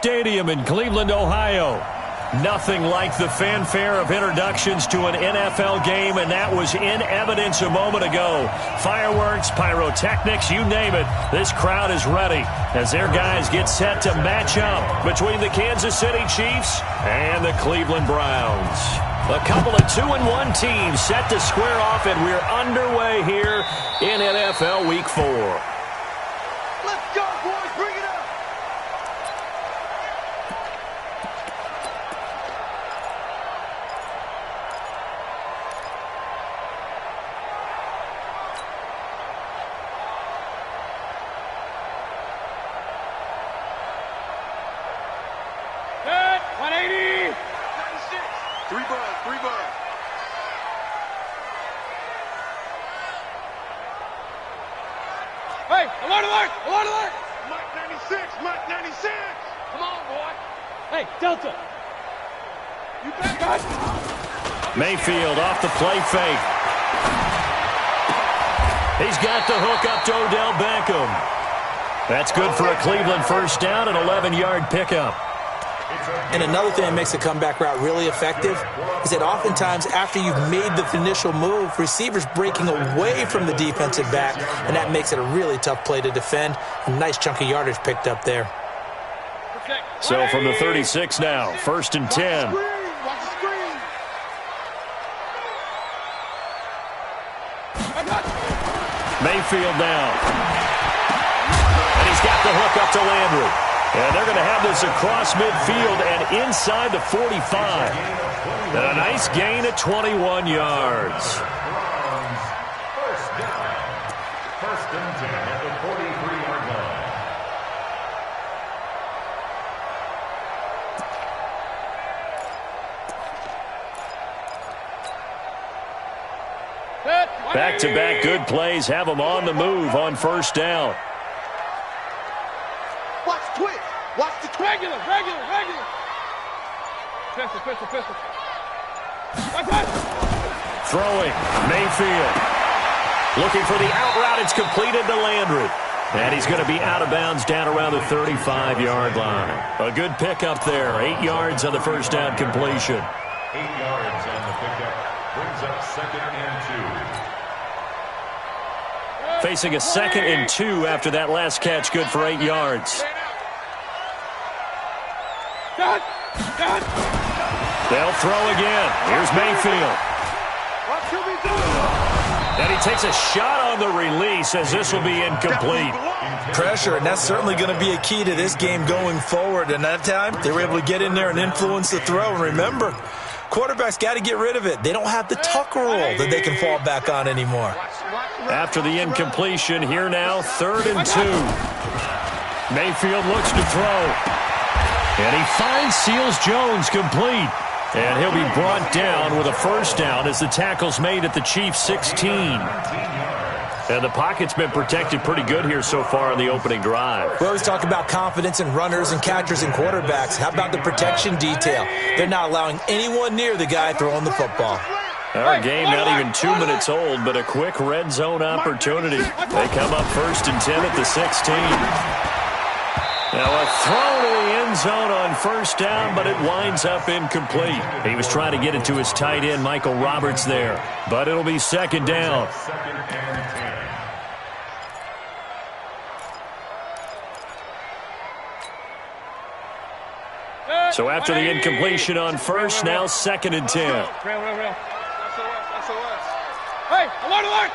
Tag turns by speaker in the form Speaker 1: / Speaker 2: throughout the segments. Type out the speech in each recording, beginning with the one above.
Speaker 1: Stadium in Cleveland, Ohio. Nothing like the fanfare of introductions to an NFL game, and that was in evidence a moment ago. Fireworks, pyrotechnics, you name it. This crowd is ready as their guys get set to match up between the Kansas City Chiefs and the Cleveland Browns. A couple of 2-1 teams set to square off, and we're underway here in NFL Week 4.
Speaker 2: Let's go, boys. Bring it up.
Speaker 3: Set, 180.
Speaker 2: 96. Three buzz.
Speaker 3: Hey, alert, alert, alert, alert.
Speaker 2: Mike 96.
Speaker 3: Come on, boy. Hey, Delta. You back up.
Speaker 1: Mayfield off the play fake. He's got the hook up to Odell Beckham. That's good for a Cleveland first down, an 11-yard pickup.
Speaker 4: And another thing that makes a comeback route really effective is that oftentimes after you've made the initial move, receivers breaking away from the defensive back, and that makes it a really tough play to defend. A nice chunk of yardage picked up there.
Speaker 1: So from the 36 now, 1st and 10.
Speaker 2: Watch the screen.
Speaker 1: Mayfield now. And he's got the hook up to Landry. And they're going to have this across midfield and inside the 45. And a nice gain at 21 yards.
Speaker 5: First and 10 at the 43-yard line.
Speaker 1: Back-to-back good plays have them on the move on first down.
Speaker 2: Watch twitch. Watch the twitch.
Speaker 3: Regular. Pistol.
Speaker 1: Throwing, Mayfield. Looking for the out route. It's completed to Landry. And he's going to be out of bounds down around the 35-yard line. A good pickup there. 8 yards on the first down completion.
Speaker 5: 8 yards on the pickup. Brings up 2nd and 2.
Speaker 1: Facing a 2nd and 2 after that last catch. Good for 8 yards.
Speaker 3: Done.
Speaker 1: They'll throw again. Here's Mayfield.
Speaker 2: Watch who we do.
Speaker 1: And he takes a shot on the release as this will be incomplete.
Speaker 4: Pressure, and that's certainly going to be a key to this game going forward. And that time, they were able to get in there and influence the throw. And remember, quarterbacks got to get rid of it. They don't have the tuck roll that they can fall back on anymore.
Speaker 1: After the incompletion, here now, 3rd and 2. Mayfield looks to throw. And he finds Seals Jones complete. And he'll be brought down with a first down as the tackle's made at the Chiefs' 16. And the pocket's been protected pretty good here so far in the opening drive.
Speaker 4: We always talk about confidence in runners and catchers and quarterbacks. How about the protection detail? They're not allowing anyone near the guy throwing the football.
Speaker 1: Our game not even 2 minutes old, but a quick red zone opportunity. They come up 1st and 10 at the 16. Now a throw to the end zone on first down, but it winds up incomplete. He was trying to get it to his tight end, Michael Roberts, there. But it'll be 2nd down.
Speaker 5: 2nd and 10.
Speaker 1: So after the incompletion on first, now 2nd and 10.
Speaker 3: Real. Hey, alert.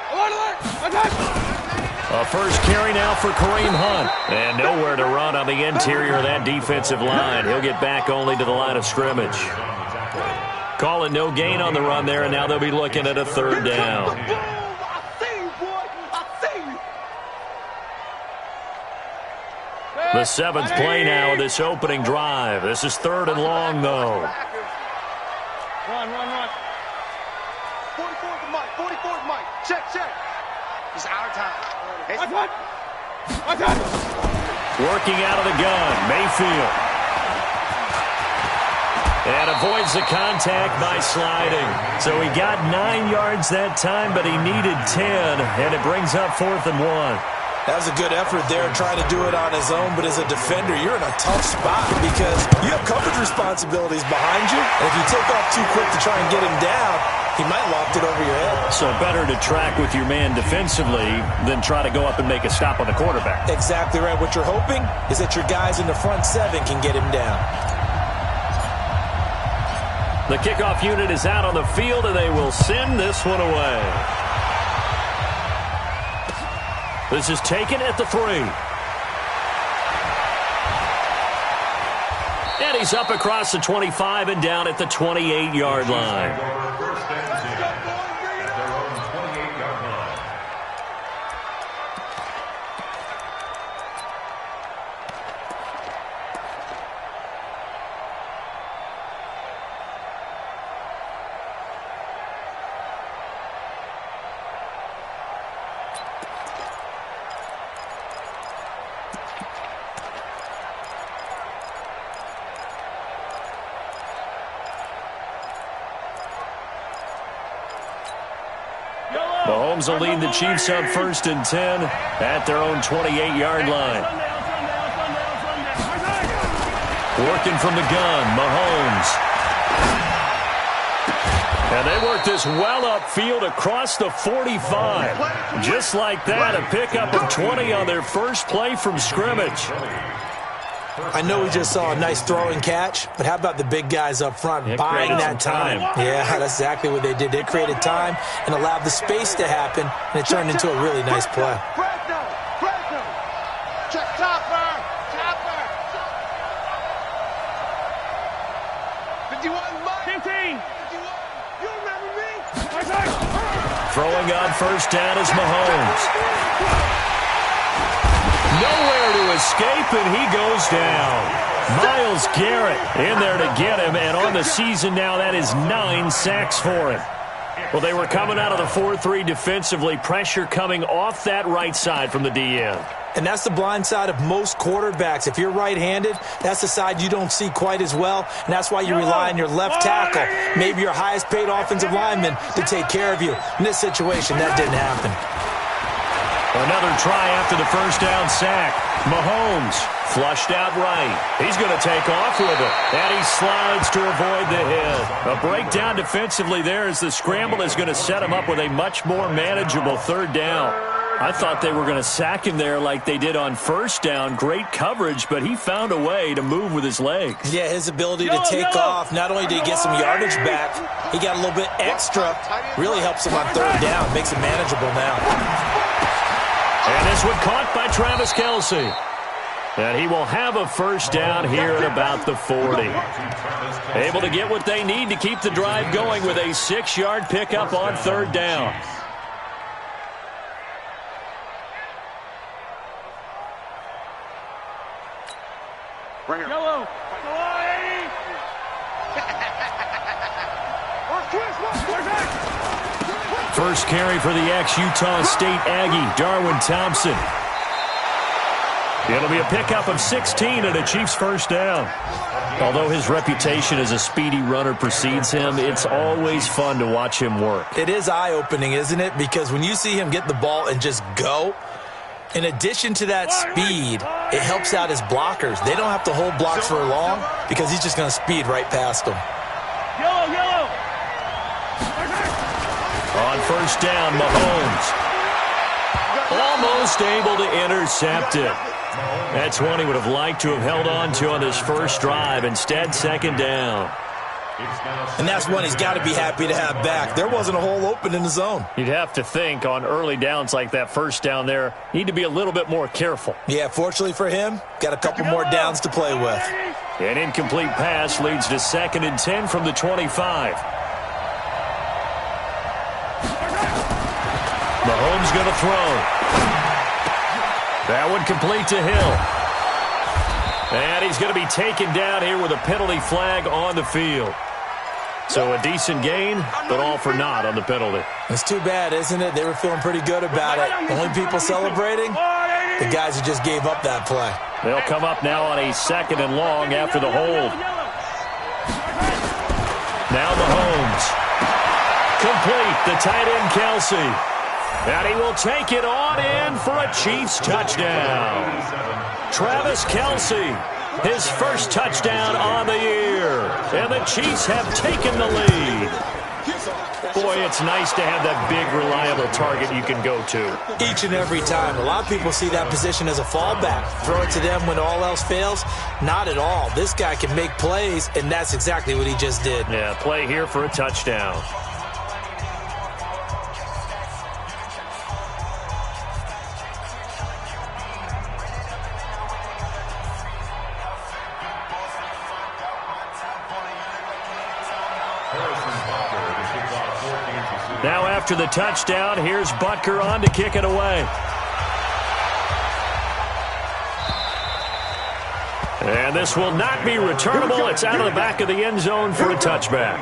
Speaker 1: A first carry now for Kareem Hunt. And nowhere to run on the interior of that defensive line. He'll get back only to the line of scrimmage. Calling no gain on the run there, and now they'll be looking at a 3rd down. The 7th play now of this opening drive. This is 3rd and long, though.
Speaker 3: Run.
Speaker 2: 44's Mike. Check. It's our time.
Speaker 3: What?
Speaker 1: Working out of the gun, Mayfield. And avoids the contact by sliding. So he got 9 yards that time, but he needed 10, and it brings up 4th and 1.
Speaker 4: That was a good effort there, trying to do it on his own, but as a defender, you're in a tough spot because you have coverage responsibilities behind you, and if you take off too quick to try and get him down, he might loft it over your head.
Speaker 1: So better to track with your man defensively than try to go up and make a stop on the quarterback.
Speaker 4: Exactly right. What you're hoping is that your guys in the front seven can get him down.
Speaker 1: The kickoff unit is out on the field, and they will send this one away. This is taken at the 3. And he's up across the 25 and down at the 28-yard line.
Speaker 5: First and 10 at their own 28-yard line.
Speaker 1: Mahomes will lead the Chiefs up 1st and 10 at their own 28-yard line. Working from the gun, Mahomes. And they work this well upfield across the 45. Just like that, a pickup of 20 on their first play from scrimmage.
Speaker 4: I know we just saw a nice throwing catch, but how about the big guys up front buying that time? Yeah, that's exactly what they did. They created time and allowed the space to happen, and it turned into a really nice play.
Speaker 2: Check Topper. 51, Mike.
Speaker 3: 15.
Speaker 2: You remember me?
Speaker 1: Throwing on first down is Mahomes. Nowhere to escape, and he goes down. Myles Garrett in there to get him, and on the season now, that is 9 sacks for him. Well, they were coming out of the 4-3 defensively, pressure coming off that right side from the DN.
Speaker 4: And that's the blind side of most quarterbacks. If you're right-handed, that's the side you don't see quite as well, and that's why you rely on your left tackle, maybe your highest-paid offensive lineman, to take care of you. In this situation, that didn't happen.
Speaker 1: Another try after the first down sack. Mahomes flushed out right. He's going to take off with it. And he slides to avoid the hit. A breakdown defensively there as the scramble is going to set him up with a much more manageable 3rd down. I thought they were going to sack him there like they did on first down. Great coverage, but he found a way to move with his legs.
Speaker 4: Yeah, his ability to take off, not only did he get some yardage back, he got a little bit extra. Really helps him on 3rd down. Makes it manageable now.
Speaker 1: And this one caught by Travis Kelce. And he will have a first down here at about the 40. Able to get what they need to keep the drive going with a 6-yard pickup on 3rd down.
Speaker 3: Yellow.
Speaker 1: First carry for the ex-Utah State Aggie, Darwin Thompson. It'll be a pickup of 16 and a Chiefs first down. Although his reputation as a speedy runner precedes him, it's always fun to watch him work.
Speaker 4: It is eye-opening, isn't it? Because when you see him get the ball and just go, in addition to that speed, it helps out his blockers. They don't have to hold blocks for long because he's just going to speed right past them.
Speaker 3: Yellow.
Speaker 1: On first down, Mahomes. Almost able to intercept it. That's one he would have liked to have held on to on this first drive. Instead, 2nd down.
Speaker 4: And that's one he's got to be happy to have back. There wasn't a hole open in the zone.
Speaker 1: You'd have to think on early downs like that first down there, need to be a little bit more careful.
Speaker 4: Yeah, fortunately for him, got a couple more downs to play with.
Speaker 1: An incomplete pass leads to 2nd and 10 from the 25. Mahomes going to throw. That one complete to Hill. And he's going to be taken down here with a penalty flag on the field. So a decent gain, but all for naught on the penalty.
Speaker 4: It's too bad, isn't it? They were feeling pretty good about it. The only people celebrating, the guys who just gave up that play.
Speaker 1: They'll come up now on a 2nd and long after the hold. Now Mahomes. Complete, the tight end Kelce. And he will take it on in for a Chiefs touchdown. Travis Kelce, his first touchdown on the year. And the Chiefs have taken the lead. Boy, it's nice to have that big, reliable target you can go to.
Speaker 4: Each and every time. A lot of people see that position as a fallback. Throw it to them when all else fails. Not at all. This guy can make plays, and that's exactly what he just did.
Speaker 1: Yeah, play here for a touchdown. Now after the touchdown, here's Butker on to kick it away. And this will not be returnable. It's out of the back of the end zone for a touchback.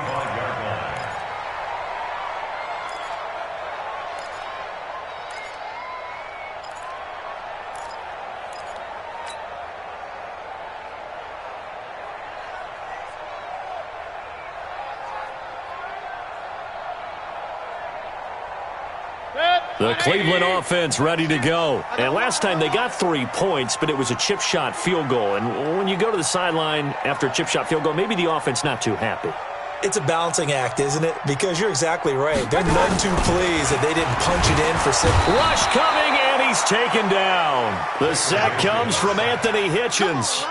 Speaker 1: The Cleveland offense ready to go. And last time they got 3 points, but it was a chip shot field goal. And when you go to the sideline after a chip shot field goal, maybe the offense not too happy.
Speaker 4: It's a balancing act, isn't it? Because you're exactly right. They're none too pleased that they didn't punch it in for 6.
Speaker 1: Rush coming, and he's taken down. The sack comes from Anthony Hitchens.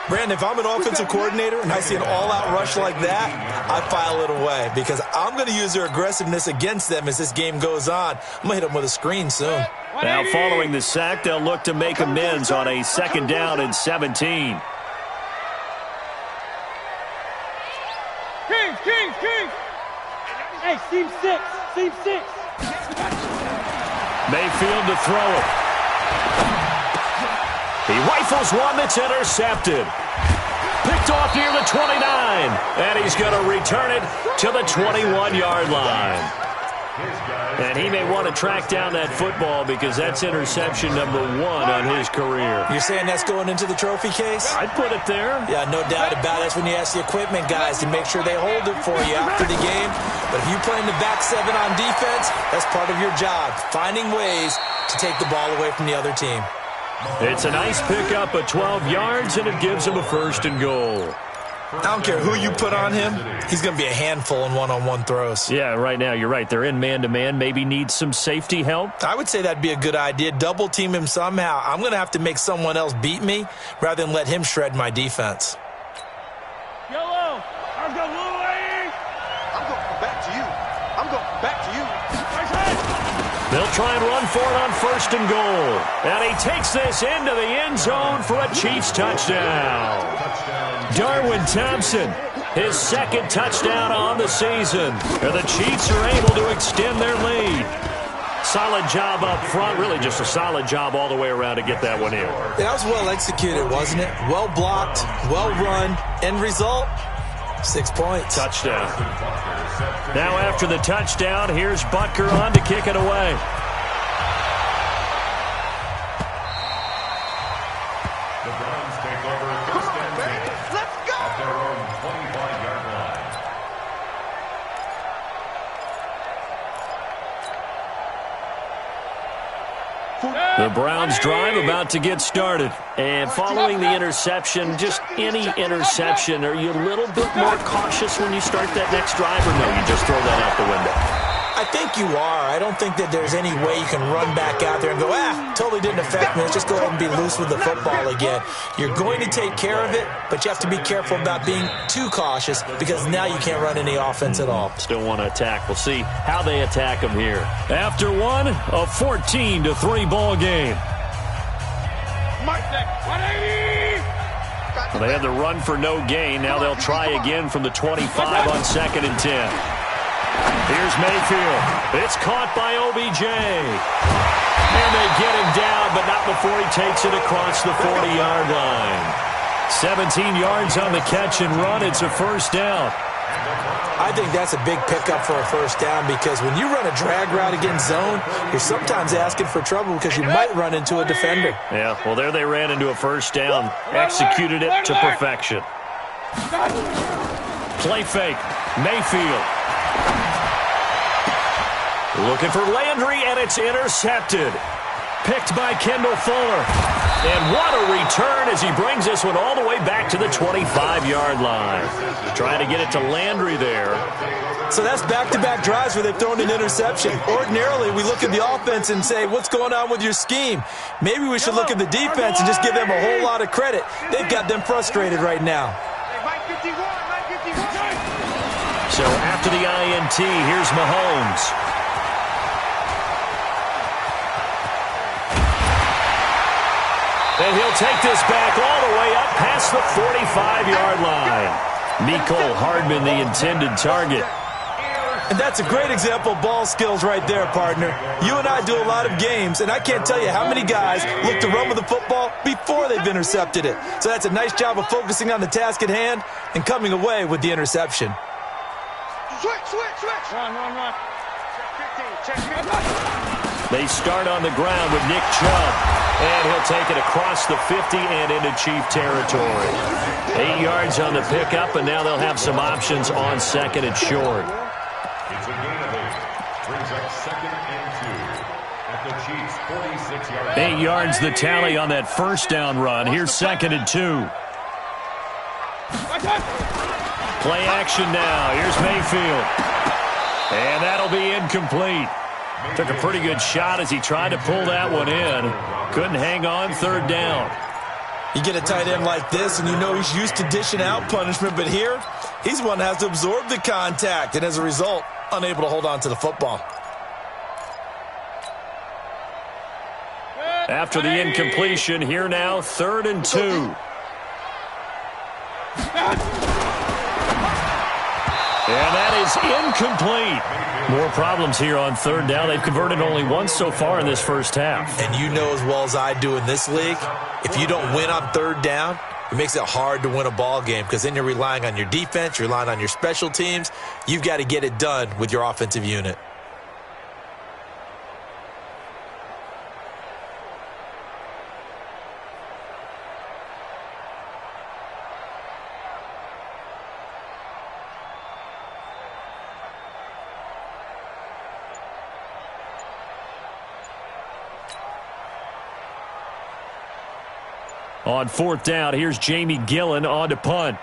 Speaker 4: Brandon, if I'm an offensive coordinator and I see an all-out rush like that, I file it away because I'm going to use their aggressiveness against them as this game goes on. I'm going to hit them with a screen soon.
Speaker 1: Now following the sack, they'll look to make amends on a 2nd down and 17.
Speaker 3: King. Hey, seam 6.
Speaker 1: Mayfield to throw it. He rifles one that's intercepted. Picked off near the 29. And he's going to return it to the 21-yard line. And he may want to track down that football because that's interception number 1 on his career.
Speaker 4: You're saying that's going into the trophy case?
Speaker 1: I'd put it there.
Speaker 4: Yeah, no doubt about it. That's when you ask the equipment guys to make sure they hold it for you after the game. But if you play in the back 7 on defense, that's part of your job, finding ways to take the ball away from the other team.
Speaker 1: It's a nice pickup of 12 yards, and it gives him a 1st and goal.
Speaker 4: I don't care who you put on him. He's going to be a handful in one-on-one throws.
Speaker 1: Yeah, right now, you're right. They're in man-to-man. Maybe needs some safety help.
Speaker 4: I would say that'd be a good idea. Double team him somehow. I'm going to have to make someone else beat me rather than let him shred my defense.
Speaker 3: Yellow. I'm going back to you.
Speaker 1: They'll try and run for it on 1st and goal. And he takes this into the end zone for a Chiefs touchdown. Darwin Thompson, his 2nd touchdown on the season. And the Chiefs are able to extend their lead. Solid job up front. Really just a solid job all the way around to get that one in.
Speaker 4: That was well executed, wasn't it? Well blocked, well run. End result, 6 points.
Speaker 1: Touchdown. Now after the touchdown, here's Butker on to kick it away.
Speaker 5: The Browns take over 1st and 10.
Speaker 2: Let's go!
Speaker 5: At their own 25-yard line.
Speaker 1: The Browns drive about to get started. And following the interception, just any interception, are you a little bit more cautious when you start that next drive, or no, you just throw that out the window?
Speaker 4: I think you are. I don't think that there's any way you can run back out there and go, totally didn't affect me. Let's just go ahead and be loose with the football again. You're going to take care of it, but you have to be careful about being too cautious because now you can't run any offense at all.
Speaker 1: Still want to attack. We'll see how they attack them here. After one, a 14-3 ball game. Well, they had the run for no gain. Now they'll try again from the 25 on 2nd and 10. Here's Mayfield. It's caught by OBJ. And they get him down, but not before he takes it across the 40-yard line. 17 yards on the catch and run. It's a 1st down.
Speaker 4: I think that's a big pickup for a 1st down because when you run a drag route against zone, you're sometimes asking for trouble because you might run into a defender.
Speaker 1: Yeah, well, there they ran into a 1st down. Executed it to perfection. Play fake. Mayfield. Looking for Landry, and it's intercepted. Picked by Kendall Fuller. And what a return as he brings this one all the way back to the 25-yard line. Trying to get it to Landry there.
Speaker 4: So that's back-to-back drives where they've thrown an interception. Ordinarily, we look at the offense and say, what's going on with your scheme? Maybe we should look at the defense and just give them a whole lot of credit. They've got them frustrated right now.
Speaker 1: So after the INT, here's Mahomes. And he'll take this back all the way up past the 45-yard line. Mecole Hardman, the intended target.
Speaker 4: And that's a great example of ball skills right there, partner. You and I do a lot of games, and I can't tell you how many guys look to run with the football before they've intercepted it. So that's a nice job of focusing on the task at hand and coming away with the interception.
Speaker 2: Switch.
Speaker 3: Run.
Speaker 2: Check 15.
Speaker 1: They start on the ground with Nick Chubb. And he'll take it across the 50 and into Chief territory. 8 yards on the pickup, and now they'll have some options on second and short.
Speaker 5: It's a gain of 8. Brings up second and 2 at the Chiefs' 46-yard line.
Speaker 1: 8 yards the tally on that first down run. Here's second and 2. Play action now. Here's Mayfield. And that'll be incomplete. Took a pretty good shot as he tried to pull that one in. Couldn't hang on, third down.
Speaker 4: You get a tight end like this, and you know he's used to dishing out punishment, but here, he's the one that has to absorb the contact, and as a result, unable to hold on to the football.
Speaker 1: After the incompletion, here now, third and 2. And that is incomplete. More problems here on third down. They've converted only once so far in this first half.
Speaker 4: And you know as well as I do in this league, if you don't win on third down, it makes it hard to win a ball game because then you're relying on your defense, you're relying on your special teams. You've got to get it done with your offensive unit.
Speaker 1: On fourth down, here's Jamie Gillen on to punt.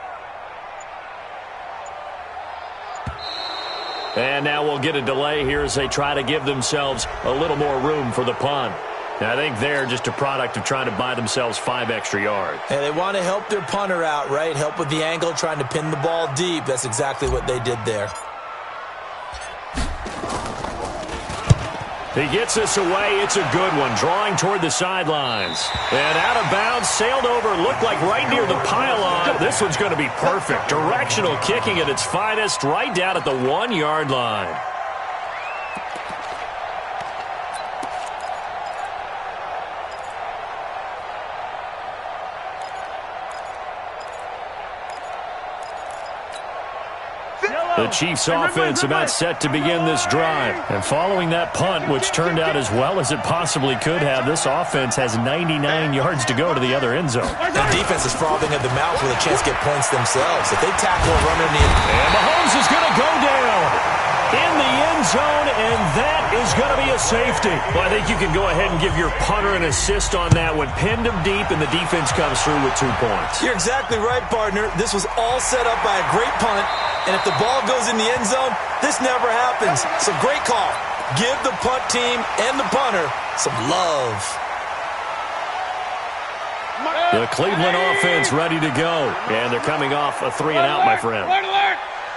Speaker 1: And now we'll get a delay here as they try to give themselves a little more room for the punt. And I think they're just a product of trying to buy themselves 5 extra yards.
Speaker 4: And they want to help their punter out, right? Help with the angle, trying to pin the ball deep. That's exactly what they did there.
Speaker 1: He gets this away. It's a good one. Drawing toward the sidelines. And out of bounds, sailed over, looked like right near the pylon. This one's going to be perfect. Directional kicking at its finest, right down at the 1-yard line. The Chiefs offense about set to begin this drive. And following that punt, which turned out as well as it possibly could have, this offense has 99 yards to go to the other end zone.
Speaker 4: The defense is frothing at the mouth with a chance to get points themselves. If they tackle a runner in the end.
Speaker 1: And Mahomes is going to go down in the end zone, and that is going to be a safety. Well, I think you can go ahead and give your punter an assist on that one. Pinned him deep, and the defense comes through with 2 points.
Speaker 4: You're exactly right, partner. This was all set up by a great punt. And if the ball goes in the end zone, this never happens. So great call. Give the punt team and the punter some love.
Speaker 1: The Cleveland offense ready to go. And they're coming off a 3-and-out, my friend.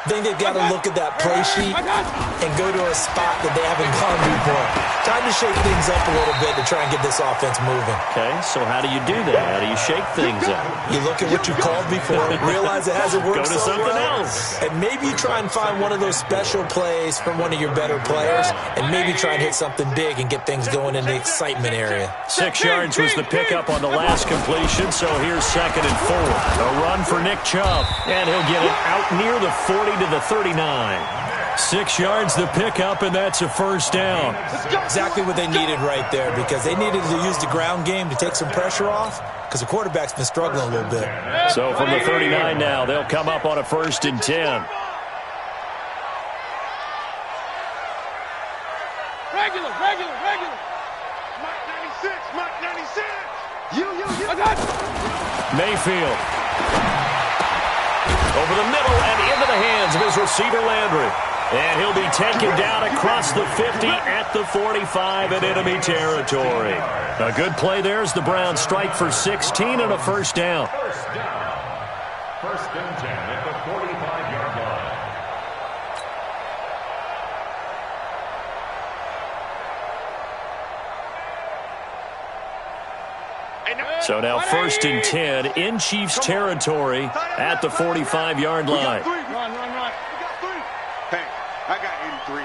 Speaker 4: I think they've got to look at that play sheet and go to a spot that they haven't gone before. Time to shake things up a little bit to try and get this offense moving.
Speaker 1: Okay, so how do you do that? How do you shake things up?
Speaker 4: You look at what you called before, realize it hasn't worked
Speaker 1: Go to
Speaker 4: so
Speaker 1: something
Speaker 4: well,
Speaker 1: else.
Speaker 4: and maybe you try and find one of those special plays from one of your better players, and maybe try and hit something big and get things going in the excitement area.
Speaker 1: 6 yards was the pickup on the last completion, so here's second and 4. A run for Nick Chubb, and he'll get it out near the 40 to the 39. 6 yards the pickup, and that's a first down.
Speaker 4: Exactly what they needed right there, because they needed to use the ground game to take some pressure off, because the quarterback's been struggling a little bit.
Speaker 1: So from the 39 now, they'll come up on a 1st and 10.
Speaker 3: Regular.
Speaker 2: Mike 96, Mike 96. You.
Speaker 3: I got it.
Speaker 1: Mayfield. Over the middle and into the hands of his receiver, Landry. And he'll be taken down across the 50 at the 45 in enemy territory. A good play there as the Browns strike for 16 and a first down.
Speaker 5: First and 10 at the 45-yard line.
Speaker 1: So now first and 10 in Chiefs territory at the 45-yard line.
Speaker 3: Run.
Speaker 2: We got 3. Hey, I got 83.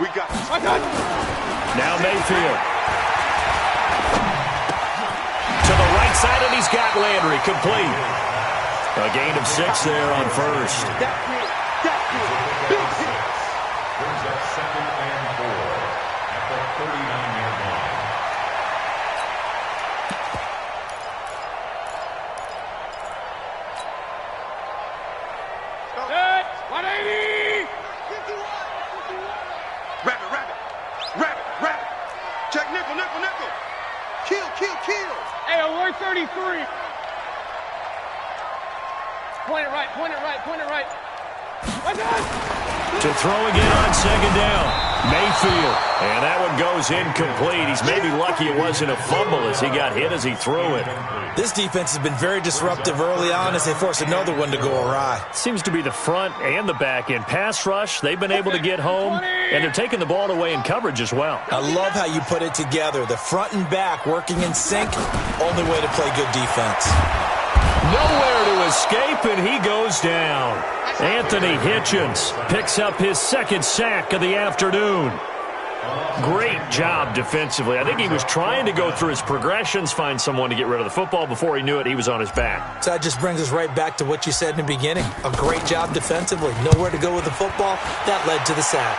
Speaker 2: We got this.
Speaker 3: I got it.
Speaker 1: Now Mayfield. To the right side, and he's got Landry complete. A gain of 6 there on first.
Speaker 2: That's it. Big hit.
Speaker 5: Brings up 2nd and 4 at the 39-yard line.
Speaker 3: Set. 180.
Speaker 2: Rabbit. Check nickel. Kill.
Speaker 3: Hey, alert 33. Point it right. I got it.
Speaker 1: To throw again on second down. Mayfield. And that one goes incomplete. He's maybe lucky it wasn't a fumble as he got hit as he threw it.
Speaker 4: This defense has been very disruptive early on as they force another one to go awry.
Speaker 1: Seems to be the front and the back end. Pass rush, they've been able to get home, and they're taking the ball away in coverage as well.
Speaker 4: I love how you put it together. The front and back working in sync, only way to play good defense.
Speaker 1: Nowhere to escape, and he goes down. Anthony Hitchens picks up his second sack of the afternoon. Great job defensively. I think he was trying to go through his progressions, find someone to get rid of the football. Before he knew it, he was on his back.
Speaker 4: So that just brings us right back to what you said in the beginning. A great job defensively. Nowhere to go with the football. That led to the sack.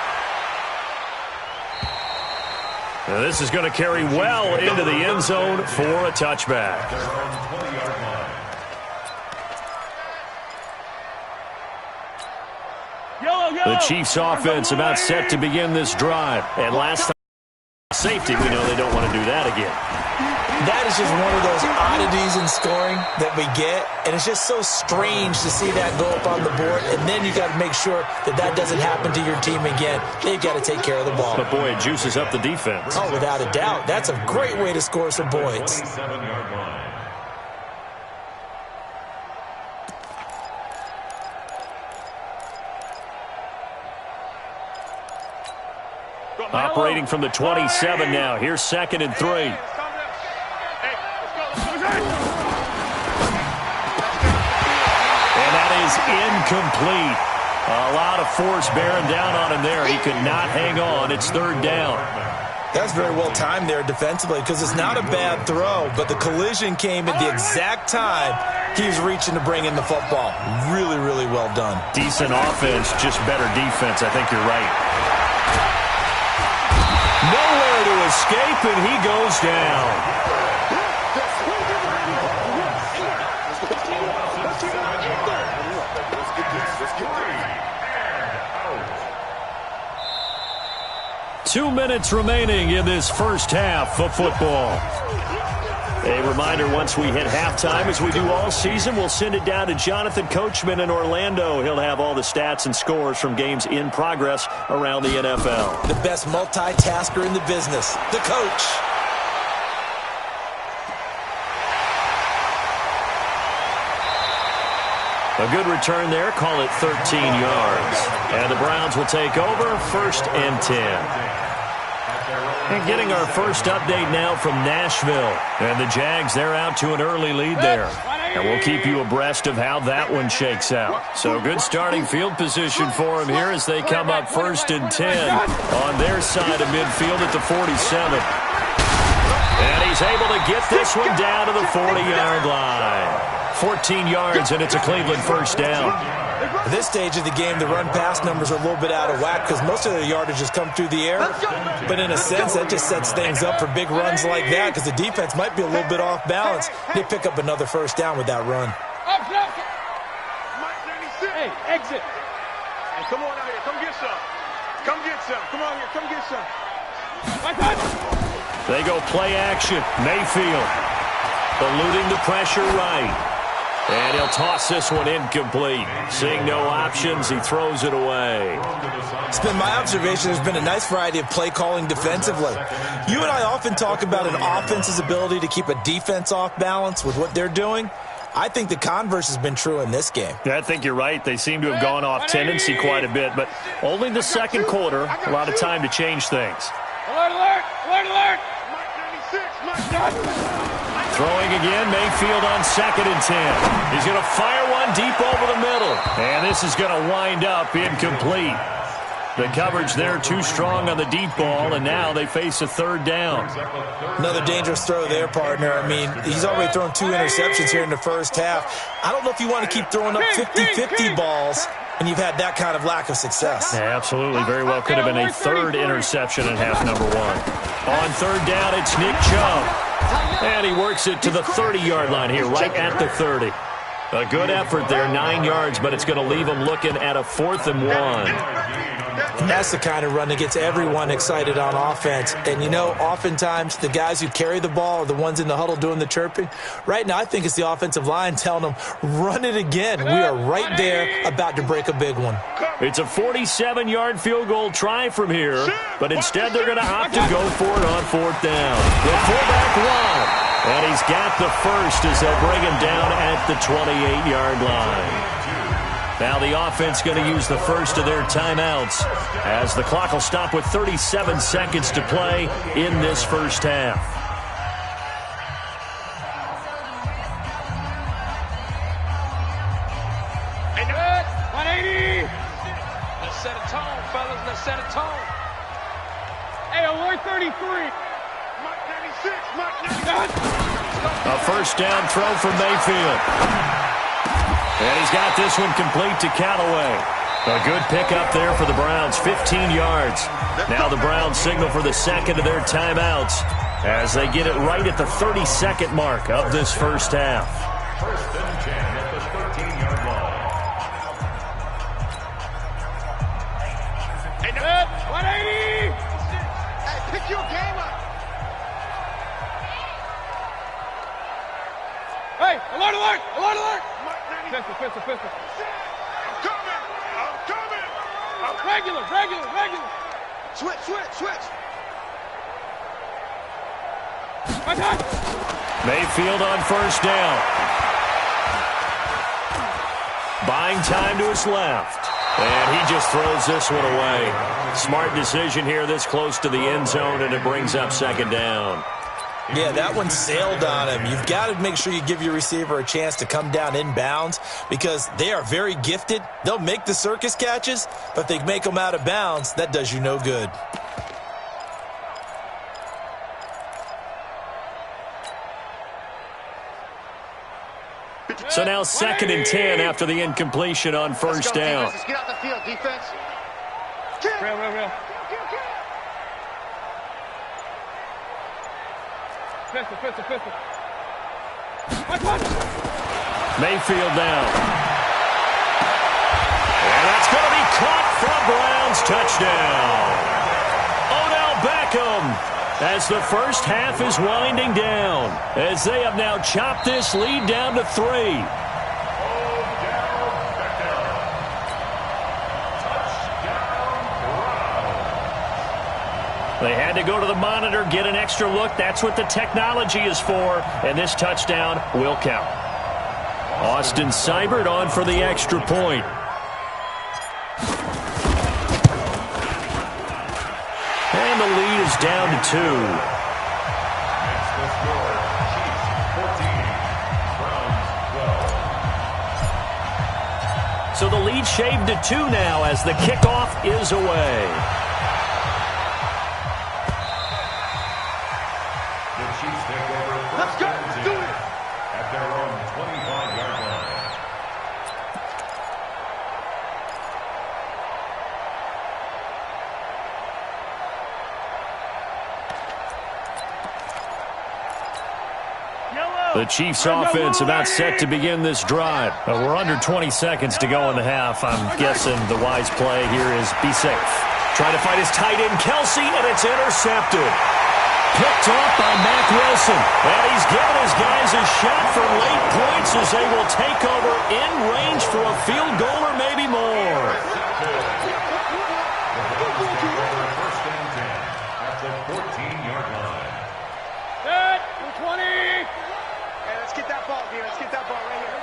Speaker 1: Now this is going to carry well into the end zone for a touchback.
Speaker 5: They're on 20-yard line.
Speaker 1: The Chiefs offense about set to begin this drive. And last time, safety, we know they don't want to do that again.
Speaker 4: That is just one of those oddities in scoring that we get, and it's just so strange to see that go up on the board, and then you got to make sure that doesn't happen to your team again. They've got to take care of the ball.
Speaker 1: But boy, it juices up the defense.
Speaker 4: Oh, without a doubt. That's a great way to score some points.
Speaker 5: 27-yard line.
Speaker 1: Operating from the 27 now. Here's 2nd and 3.
Speaker 2: Hey, let's go.
Speaker 1: And that is incomplete. A lot of force bearing down on him there. He could not hang on. It's 3rd down.
Speaker 4: That's very well timed there defensively because it's not a bad throw, but the collision came at the exact time he was reaching to bring in the football. Really, really well done.
Speaker 1: Decent offense, just better defense. I think you're right. Nowhere to escape, and he goes down. 2 minutes remaining in this first half of football. A reminder, once we hit halftime, as we do all season, we'll send it down to Jonathan Coachman in Orlando. He'll have all the stats and scores from games in progress around the NFL.
Speaker 4: The best multitasker in the business, the coach.
Speaker 1: A good return there, call it 13 yards. And the Browns will take over, 1st and 10. And getting our first update now from Nashville. And the Jags, they're out to an early lead there. And we'll keep you abreast of how that one shakes out. So good starting field position for them here as they come up 1st and 10 on their side of midfield at the 47. And he's able to get this one down to the 40-yard line. 14 yards, and it's a Cleveland first down.
Speaker 4: At this stage of the game, the run-pass numbers are a little bit out of whack because most of the yardage has come through the air. But in a sense, that just sets things up for big runs like that because the defense might be a little bit off balance. They pick up another first down with that run.
Speaker 3: Hey, exit.
Speaker 2: Hey, come on out here. Come get some. Come get some. Come on here. Come get some.
Speaker 1: They go play action. Mayfield eluding the pressure right. And he'll toss this one incomplete. Seeing no options, he throws it away.
Speaker 4: It's been my observation there's been a nice variety of play calling defensively. You and I often talk about an offense's ability to keep a defense off balance with what they're doing. I think the converse has been true in this game.
Speaker 1: Yeah, I think you're right. They seem to have gone off tendency quite a bit, but only the second quarter, a lot of time to change things.
Speaker 3: Alert, alert, alert, alert.
Speaker 1: Throwing again, Mayfield on 2nd and 10. He's going to fire one deep over the middle. And this is going to wind up incomplete. The coverage there too strong on the deep ball, and now they face a 3rd down.
Speaker 4: Another dangerous throw there, partner. I mean, he's already thrown 2 interceptions here in the first half. I don't know if you want to keep throwing up 50-50 balls when you've had that kind of lack of success.
Speaker 1: Yeah, absolutely. Very well could have been a 3rd interception in half number 1. On 3rd down, it's Nick Chubb. And he works it to the 30-yard line here, right at the 30. A good effort there, 9 yards, but it's going to leave him looking at a 4th and 1.
Speaker 4: And that's the kind of run that gets everyone excited on offense. And, you know, oftentimes the guys who carry the ball are the ones in the huddle doing the chirping. Right now, I think it's the offensive line telling them, run it again. We are right there about to break a big one.
Speaker 1: It's a 47-yard field goal try from here, but instead they're going to opt to go for it on 4th down. The fullback run. And he's got the first as they bring him down at the 28-yard line. Now the offense going to use the first of their timeouts as the clock will stop with 37 seconds to play in this first half.
Speaker 3: Hey, 180. Let's set a tone, fellas. Let's set a tone. Hey, alert 33. Mark 96. Mark 96.
Speaker 1: A first down throw from Mayfield. And he's got this one complete to Callaway. A good pickup there for the Browns, 15 yards. Now the Browns signal for the second of their timeouts as they get it right at the 32nd mark of this first half.
Speaker 5: 1st and 10 at the 13-yard line.
Speaker 3: Hey, 180. Hey, pick your game up. Hey, alert, alert, alert, alert. Pistol, pistol, pistol. I'm coming. Regular. Switch.
Speaker 1: Mayfield on first down. Buying time to his left. And he just throws this one away. Smart decision here this close to the end zone, and it brings up 2nd down.
Speaker 4: Yeah, that one sailed on him. You've got to make sure you give your receiver a chance to come down inbounds because they are very gifted. They'll make the circus catches, but if they make them out of bounds, that does you no good.
Speaker 1: So now 2nd and 10 after the incompletion on first down.
Speaker 3: Let's get out the field, defense. Real. Pistol.
Speaker 1: Mayfield down. And that's going to be caught for a Browns touchdown. Odell Beckham as the first half is winding down, as they have now chopped this lead down to 3. They had to go to the monitor, get an extra look. That's what the technology is for, and this touchdown will count. Austin Seibert on for the extra point. And the lead is down to 2.
Speaker 5: That's the score. Chiefs 14, Browns 12.
Speaker 1: So the lead shaved to 2 now as the kickoff is away.
Speaker 2: Let's go. Do it.
Speaker 5: At their own 25-yard line.
Speaker 1: The Chiefs offense about set to begin this drive. We're under 20 seconds to go in the half. I'm guessing the wise play here is be safe. Trying to find his tight end, Kelsey, and it's intercepted. Picked off by Mack Wilson. And he's given his guys a shot for late points as they will take over in range for a field goal or maybe more.
Speaker 5: First and 10 at the 14-yard line.
Speaker 3: Set, 20.
Speaker 2: Hey, let's get that ball, D. Let's get that ball right here.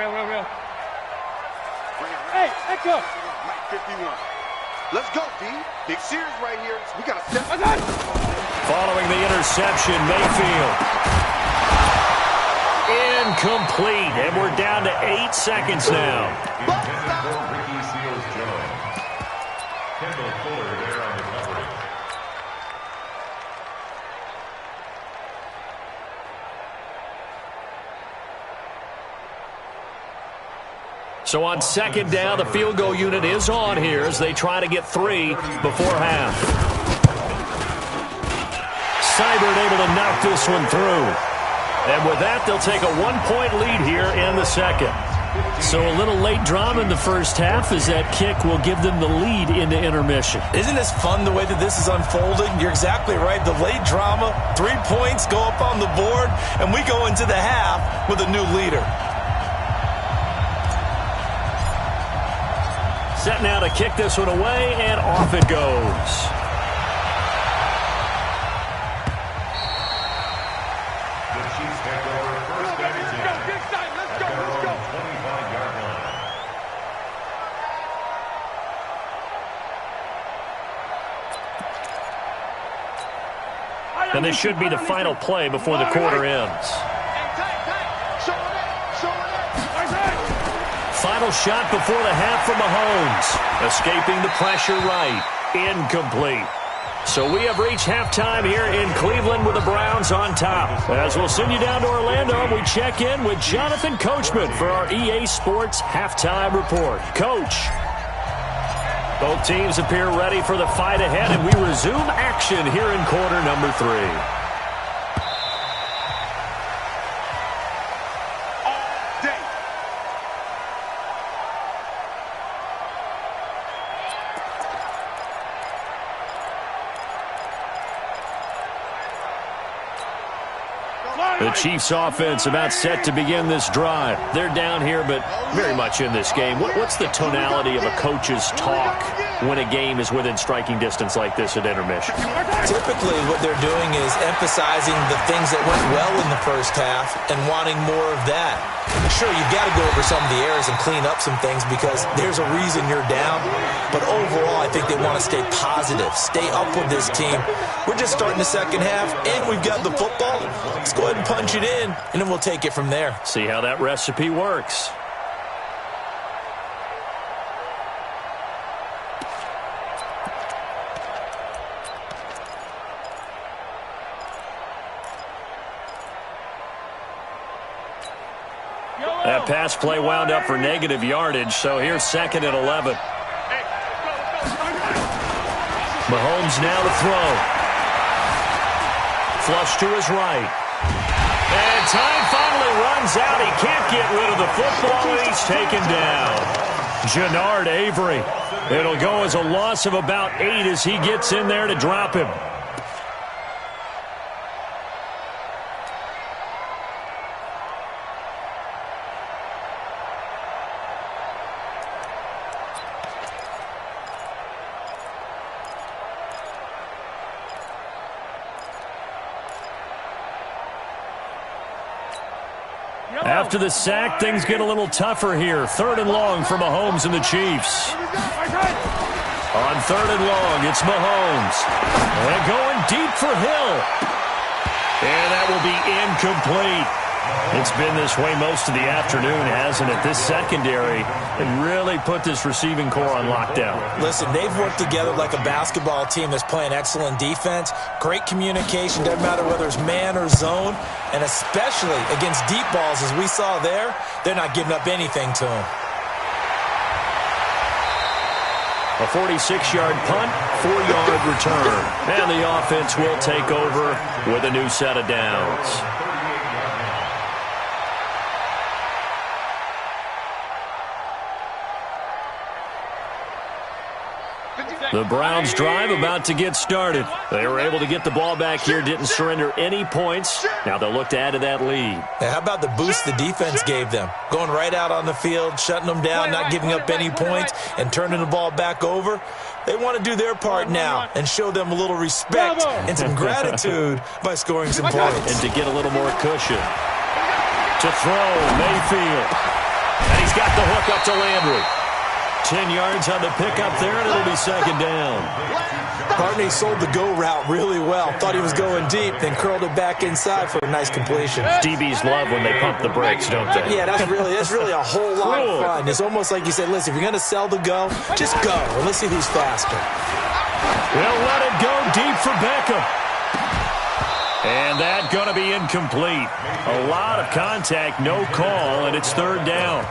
Speaker 3: Real. Hey, let's go.
Speaker 2: Mike 51. Let's go, D. Big series right here. We got to step.
Speaker 1: Following the interception, Mayfield. Incomplete, and we're down to 8 seconds now.
Speaker 5: Intended for Ricky Seals-Jones. Kendall Fuller there on the coverage.
Speaker 1: So on second down, the field goal unit is on here as they try to get 3 before half. Seibert able to knock this one through. And with that, they'll take a 1-point lead here in the second. So a little late drama in the first half as that kick will give them the lead into intermission.
Speaker 4: Isn't this fun the way that this is unfolding? You're exactly right. The late drama, 3 points go up on the board, and we go into the half with a new leader.
Speaker 1: Set now to kick this one away, and off it goes.
Speaker 5: The Chiefs take over first and 10 at their own 25-yard line.
Speaker 1: And this should be the final play before the quarter ends. Final shot before the half from Mahomes. Escaping the pressure right. Incomplete. So we have reached halftime here in Cleveland with the Browns on top. As we'll send you down to Orlando, we check in with Jonathan Coachman for our EA Sports Halftime Report. Coach. Both teams appear ready for the fight ahead, and we resume action here in quarter number 3. The Chiefs offense about set to begin this drive. They're down here, but very much in this game. What's the tonality of a coach's talk when a game is within striking distance like this at intermission?
Speaker 4: Typically, what they're doing is emphasizing the things that went well in the first half and wanting more of that. Sure, you've got to go over some of the errors and clean up some things because there's a reason you're down. But overall, I think they want to stay positive, stay up with this team. We're just starting the second half, and we've got the football. Let's go ahead and punch it in, and then we'll take it from there.
Speaker 1: See how that recipe works. That pass play wound up for negative yardage, so here's second and 11. Mahomes now to throw. Flush to his right. And time finally runs out. He can't get rid of the football, and he's taken down. Jannard Avery. It'll go as a loss of about 8 as he gets in there to drop him. After the sack, things get a little tougher here. 3rd and long for Mahomes and the Chiefs. On 3rd and long, it's Mahomes. And going deep for Hill. And that will be incomplete. It's been this way most of the afternoon, hasn't it? This secondary had really put this receiving core on lockdown.
Speaker 4: Listen, they've worked together like a basketball team that's playing excellent defense. Great communication, doesn't matter whether it's man or zone. And especially against deep balls, as we saw there, they're not giving up anything to them.
Speaker 1: A 46-yard punt, 4-yard return. And the offense will take over with a new set of downs. The Browns drive about to get started. They were able to get the ball back here, didn't surrender any points. Now they'll look to add to that lead.
Speaker 4: Yeah, how about the boost the defense gave them? Going right out on the field, shutting them down, not giving up any points, and turning the ball back over. They want to do their part now and show them a little respect and some gratitude by scoring some points.
Speaker 1: And to get a little more cushion. To throw, Mayfield. And he's got the hook up to Landry. 10 yards on the pickup there, and it'll be second down.
Speaker 4: Barney sold the go route really well. Thought he was going deep, then curled it back inside for a nice completion.
Speaker 1: DBs love when they pump the brakes, don't they?
Speaker 4: Yeah, that's really a whole lot of fun. It's almost like you said, listen, if you're going to sell the go, just go, and let's see who's faster.
Speaker 1: They'll let it go deep for Beckham. And that's going to be incomplete. A lot of contact, no call, and it's third down.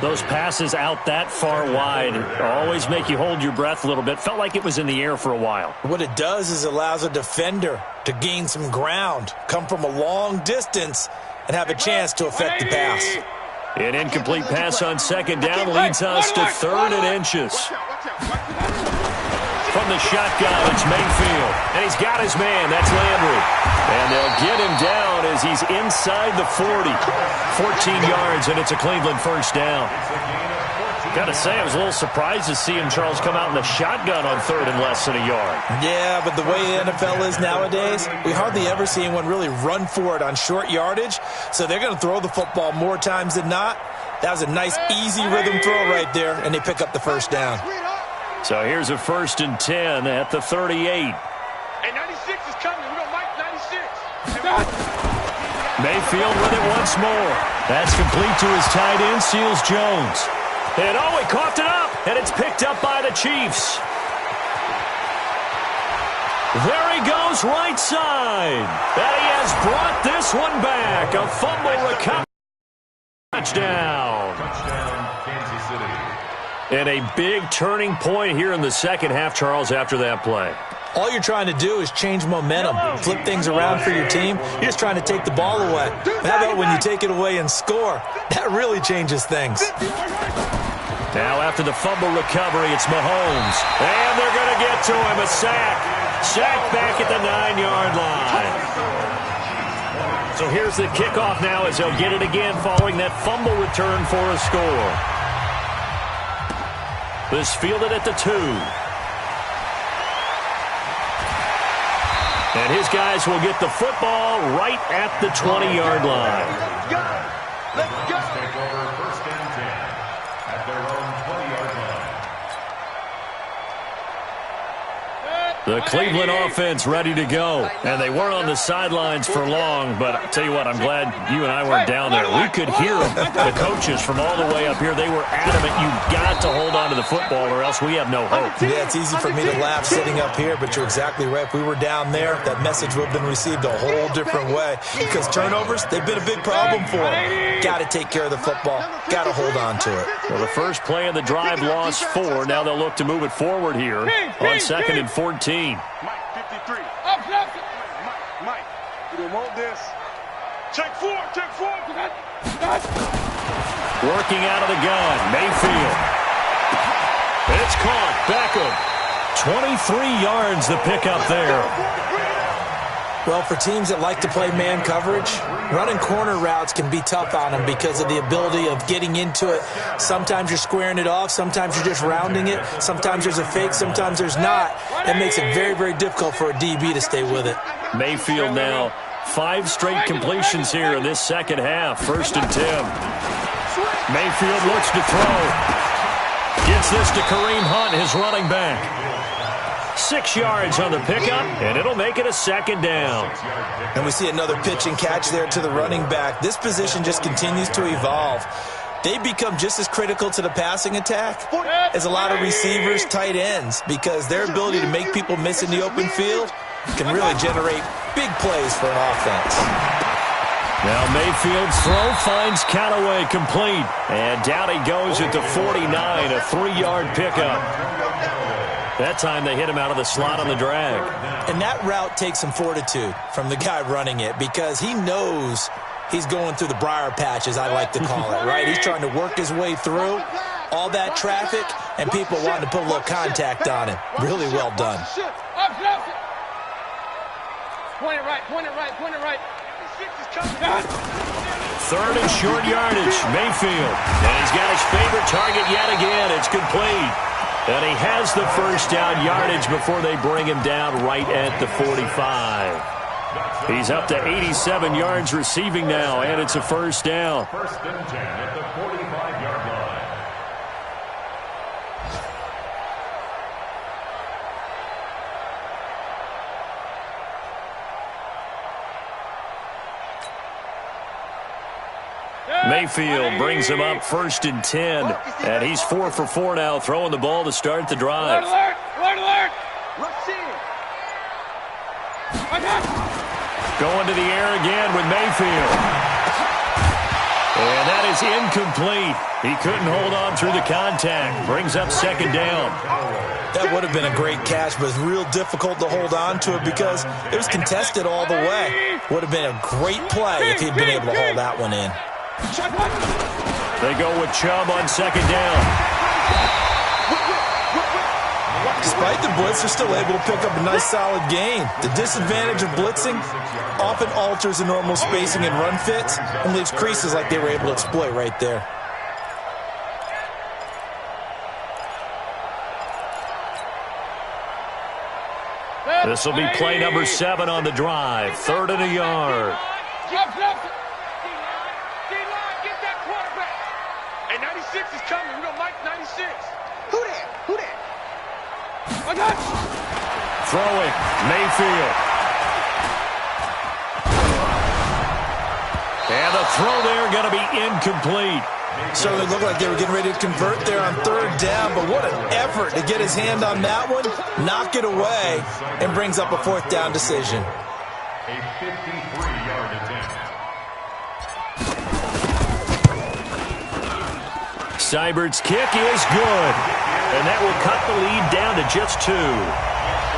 Speaker 1: Those passes out that far wide always make you hold your breath a little bit. Felt like it was in the air for a while.
Speaker 4: What it does is allows a defender to gain some ground, come from a long distance, and have a chance to affect the pass.
Speaker 1: An incomplete pass on second down leads us to third and inches. From the shotgun, it's Mayfield. And he's got his man. That's Landry. And they'll get him down as he's inside the 40. 14 yards, and it's a Cleveland first down. Got to say, I was a little surprised to see him, Charles, come out in the shotgun on third and less than a yard.
Speaker 4: Yeah, but the way the NFL is nowadays, we hardly ever see anyone really run for it on short yardage. So they're going to throw the football more times than not. That was a nice, easy rhythm throw right there, and they pick up the first down.
Speaker 1: So here's a 1st and 10 at the 38.
Speaker 3: Hey, 96 is coming. We're going to Mike 96.
Speaker 1: Mayfield with it once more. That's complete to his tight end, Seals Jones. And he coughed it up, and it's picked up by the Chiefs. There he goes, right side. And he has brought this one back. A fumble recovery. Touchdown.
Speaker 5: Touchdown, Kansas City.
Speaker 1: And a big turning point here in the second half, Charles, after that play.
Speaker 4: All you're trying to do is change momentum, flip things around for your team. You're just trying to take the ball away. How about when you take it away and score? That really changes things.
Speaker 1: Now after the fumble recovery, it's Mahomes. And they're going to get to him, a sack. Sack back at the 9-yard line. So here's the kickoff now as they'll get it again following that fumble return for a score. This fielded at the 2. And his guys will get the football right at the 20-yard line.
Speaker 5: Let's go. Take over 1st and 10 at their own 20-yard line.
Speaker 1: The Cleveland offense ready to go. And they weren't on the sidelines for long, but I'll tell you what, I'm glad you and I weren't down there. We could hear the coaches from all the way up here. They were adamant, you've got to hold on to the football or else we have no hope.
Speaker 4: Yeah, it's easy for me to laugh sitting up here, but you're exactly right. If we were down there, that message would have been received a whole different way. Because turnovers, they've been a big problem for them. Got to take care of the football. Got to hold on to it.
Speaker 1: Well, the first play of the drive lost 4. Now they'll look to move it forward here on 2nd and 14.
Speaker 2: Mike, 53. Mike, you don't want this. Check 4.
Speaker 1: Working out of the gun, Mayfield. It's caught, Beckham. 23 yards the pickup there.
Speaker 4: Well, for teams that like to play man coverage, running corner routes can be tough on them because of the ability of getting into it. Sometimes you're squaring it off. Sometimes you're just rounding it. Sometimes there's a fake. Sometimes there's not. It makes it very, very difficult for a DB to stay with it.
Speaker 1: Mayfield now 5 straight completions here in this second half. 1st and 10. Mayfield looks to throw. Gets this to Kareem Hunt, his running back. 6 yards on the pickup, and it'll make it a 2nd down.
Speaker 4: And we see another pitch and catch there to the running back. This position just continues to evolve. They become just as critical to the passing attack as a lot of receivers, tight ends, because their ability to make people miss in the open field can really generate big plays for an offense.
Speaker 1: Now Mayfield's throw finds Callaway complete, and down he goes at the 49, a 3-yard pickup. That time they hit him out of the slot on the drag.
Speaker 4: And that route takes some fortitude from the guy running it because he knows he's going through the briar patch, as I like to call it, right? He's trying to work his way through. All that traffic, and people wanting to put a little contact on him. Really well done.
Speaker 3: Point it right, point it right, point it right.
Speaker 1: Third and short yardage, Mayfield. And he's got his favorite target yet again. It's complete. And he has the first down yardage before they bring him down right at the 45. He's up to 87 yards receiving now, and it's a first down.
Speaker 5: First and 10 at the 45-yard line.
Speaker 1: Mayfield brings him up first and 10, and he's 4 for 4 now, throwing the ball to start the drive.
Speaker 3: Alert, alert, alert. Let's see.
Speaker 1: Going to the air again with Mayfield. And that is incomplete. He couldn't hold on through the contact. Brings up second down.
Speaker 4: That would have been a great catch, but it's real difficult to hold on to it because it was contested all the way. Would have been a great play if he'd been able to haul that one in.
Speaker 1: They go with Chubb on second down.
Speaker 4: Despite the blitz, they're still able to pick up a nice solid gain. The disadvantage of blitzing often alters the normal spacing and run fits and leaves creases like they were able to exploit right there.
Speaker 1: This will be play number 7 on the drive. 3rd and a yard.
Speaker 3: D-line, get that quarterback. Hey, 96 is coming. We got Mike 96. Who that? Who that? I got you.
Speaker 1: Throwing, Mayfield. And the throw there going to be incomplete.
Speaker 4: Certainly looked like they were getting ready to convert there on 3rd down, but what an effort to get his hand on that one, knock it away, and brings up a 4th down decision.
Speaker 5: A 53-yard attempt.
Speaker 1: Seibert's kick is good. And that will cut the lead down to just 2.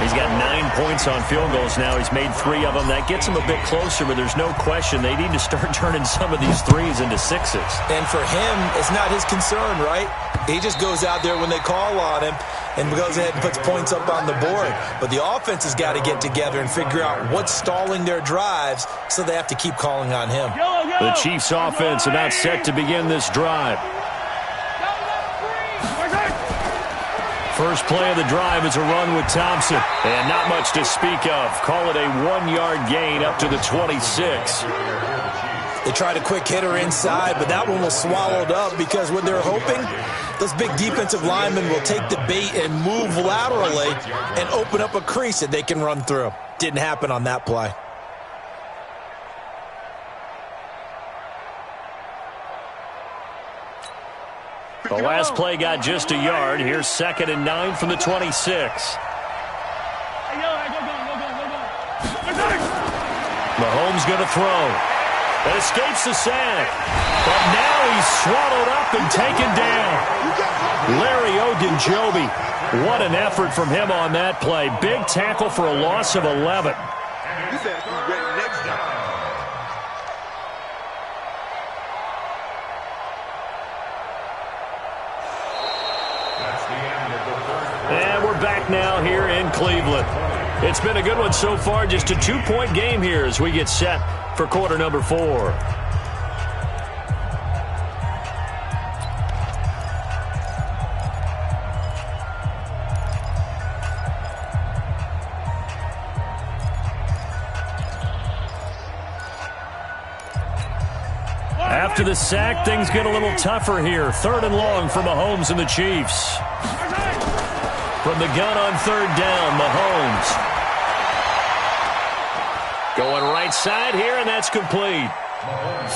Speaker 1: He's got 9 points on field goals now. He's made 3 of them. That gets him a bit closer, but there's no question they need to start turning some of these 3s into 6s.
Speaker 4: And for him, it's not his concern, right? He just goes out there when they call on him and goes ahead and puts points up on the board. But the offense has got to get together and figure out what's stalling their drives, so they have to keep calling on him.
Speaker 1: The Chiefs' offense about set to begin this drive. First play of the drive is a run with Thompson. And not much to speak of. Call it a 1-yard gain up to the 26.
Speaker 4: They tried a quick hitter inside, but that one was swallowed up because what they're hoping, those big defensive linemen will take the bait and move laterally and open up a crease that they can run through. Didn't happen on that play.
Speaker 1: The last play got just a yard. Here's 2nd and 9 from the 26. Mahomes going to throw. It escapes the sack. But now he's swallowed up and taken down. Larry Ogunjobi. What an effort from him on that play. Big tackle for a loss of 11. And we're back now here in Cleveland. It's been a good one so far. Just a 2-point game here as we get set for quarter number 4. After the sack, things get a little tougher here. 3rd and long for Mahomes and the Chiefs. From the gun on 3rd down, Mahomes. Going right side here, and that's complete.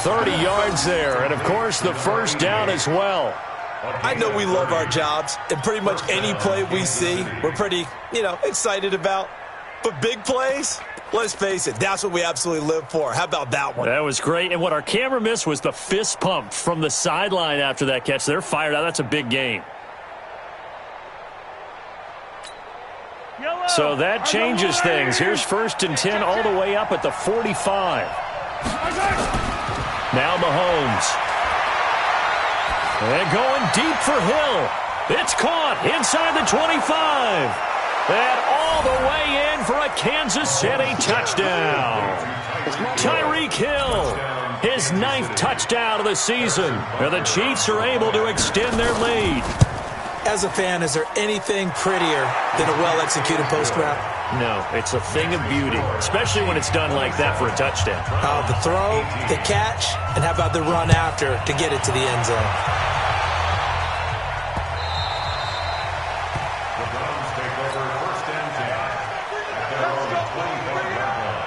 Speaker 1: 30 yards there, and of course the first down as well.
Speaker 4: I know we love our jobs, and pretty much any play we see, we're pretty, excited about. But big plays, let's face it, that's what we absolutely live for. How about that one?
Speaker 1: That was great, and what our camera missed was the fist pump from the sideline after that catch. They're fired out. That's a big game. So that changes things. Here's 1st and 10 all the way up at the 45. Now Mahomes. And going deep for Hill. It's caught inside the 25. And all the way in for a Kansas City touchdown. Tyreek Hill, his 9th touchdown of the season. And the Chiefs are able to extend their lead.
Speaker 4: As a fan, is there anything prettier than a well-executed post route?
Speaker 1: No, it's a thing of beauty, especially when it's done like that for a touchdown.
Speaker 4: The throw, the catch, and how about the run after to get it to the end zone?
Speaker 5: The Browns take over 1st and 10 at their own 25-yard line.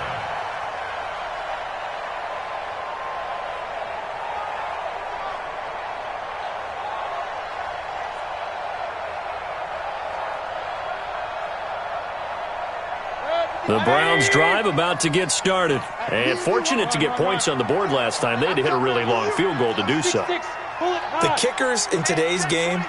Speaker 1: The Browns drive about to get started. And fortunate to get points on the board last time. They had to hit a really long field goal to do so.
Speaker 4: The kickers in today's game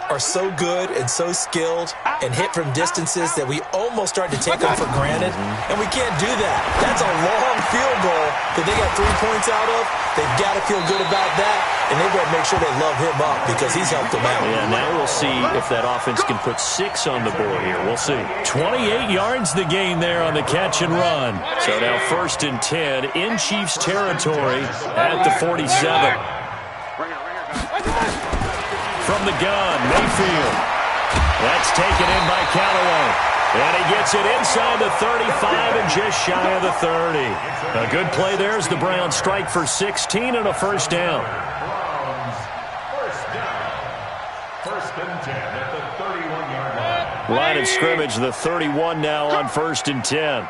Speaker 4: are so good and so skilled and hit from distances that we almost start to take them for granted, and we can't do that. That's a long field goal that they got 3 points out of. They've got to feel good about that, and they've got to make sure they love him up because he's helped them out.
Speaker 1: Yeah, now we'll see if that offense can put 6 on the board here. We'll see. 28 yards the gain there on the catch and run. So now 1st and 10 in Chiefs territory at the 47. From the gun, Mayfield. That's taken in by Callaway. And he gets it inside the 35 and just shy of the 30. A good play there as the Browns strike for 16 and a 1st down.
Speaker 5: Browns, 1st down. 1st and 10 at the 31-yard line.
Speaker 1: Line of scrimmage, the 31 now on 1st and 10.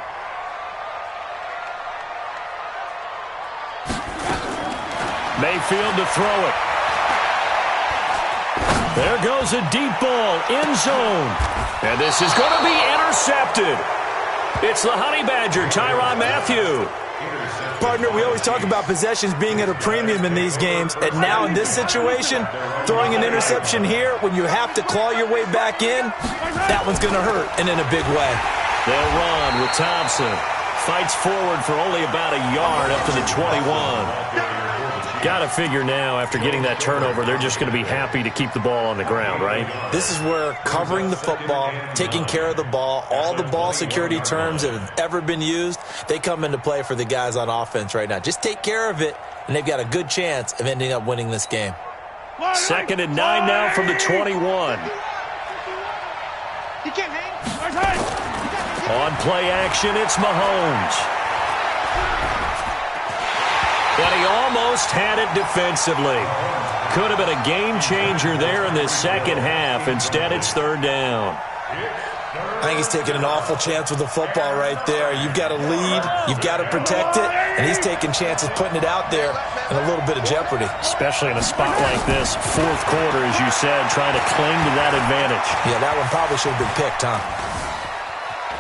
Speaker 1: Mayfield to throw it. There goes a deep ball, end zone. And this is going to be intercepted. It's the Honey Badger, Tyrann Mathieu.
Speaker 4: Partner, we always talk about possessions being at a premium in these games, and now in this situation, throwing an interception here when you have to claw your way back in, that one's going to hurt, and in a big way.
Speaker 1: They'll run with Thompson. Fights forward for only about a yard up to the 21. Got to figure now, after getting that turnover, they're just going to be happy to keep the ball on the ground, right?
Speaker 4: This is where covering the football, taking care of the ball, all the ball security terms that have ever been used, they come into play for the guys on offense right now. Just take care of it, and they've got a good chance of ending up winning this game.
Speaker 1: 2nd and 9 now from the 21. On play action, it's Mahomes. But he almost had it defensively. Could have been a game changer there in this 2nd half. Instead, it's 3rd down.
Speaker 4: I think he's taking an awful chance with the football right there. You've got to lead, you've got to protect it, and he's taking chances putting it out there in a little bit of jeopardy.
Speaker 1: Especially in a spot like this, 4th quarter, as you said, trying to cling to that advantage.
Speaker 4: Yeah, that one probably should have been picked, huh?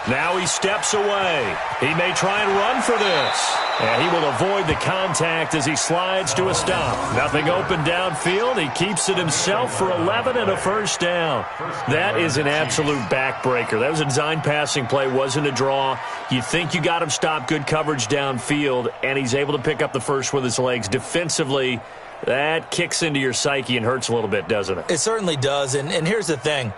Speaker 1: Now he steps away. He may try and run for this. And he will avoid the contact as he slides to a stop. Nothing open downfield. He keeps it himself for 11 and a 1st down. That is an absolute backbreaker. That was a design passing play, wasn't a draw. You think you got him stopped, good coverage downfield, and he's able to pick up the first with his legs. Defensively, that kicks into your psyche and hurts a little bit, doesn't it?
Speaker 4: It certainly does, and here's the thing.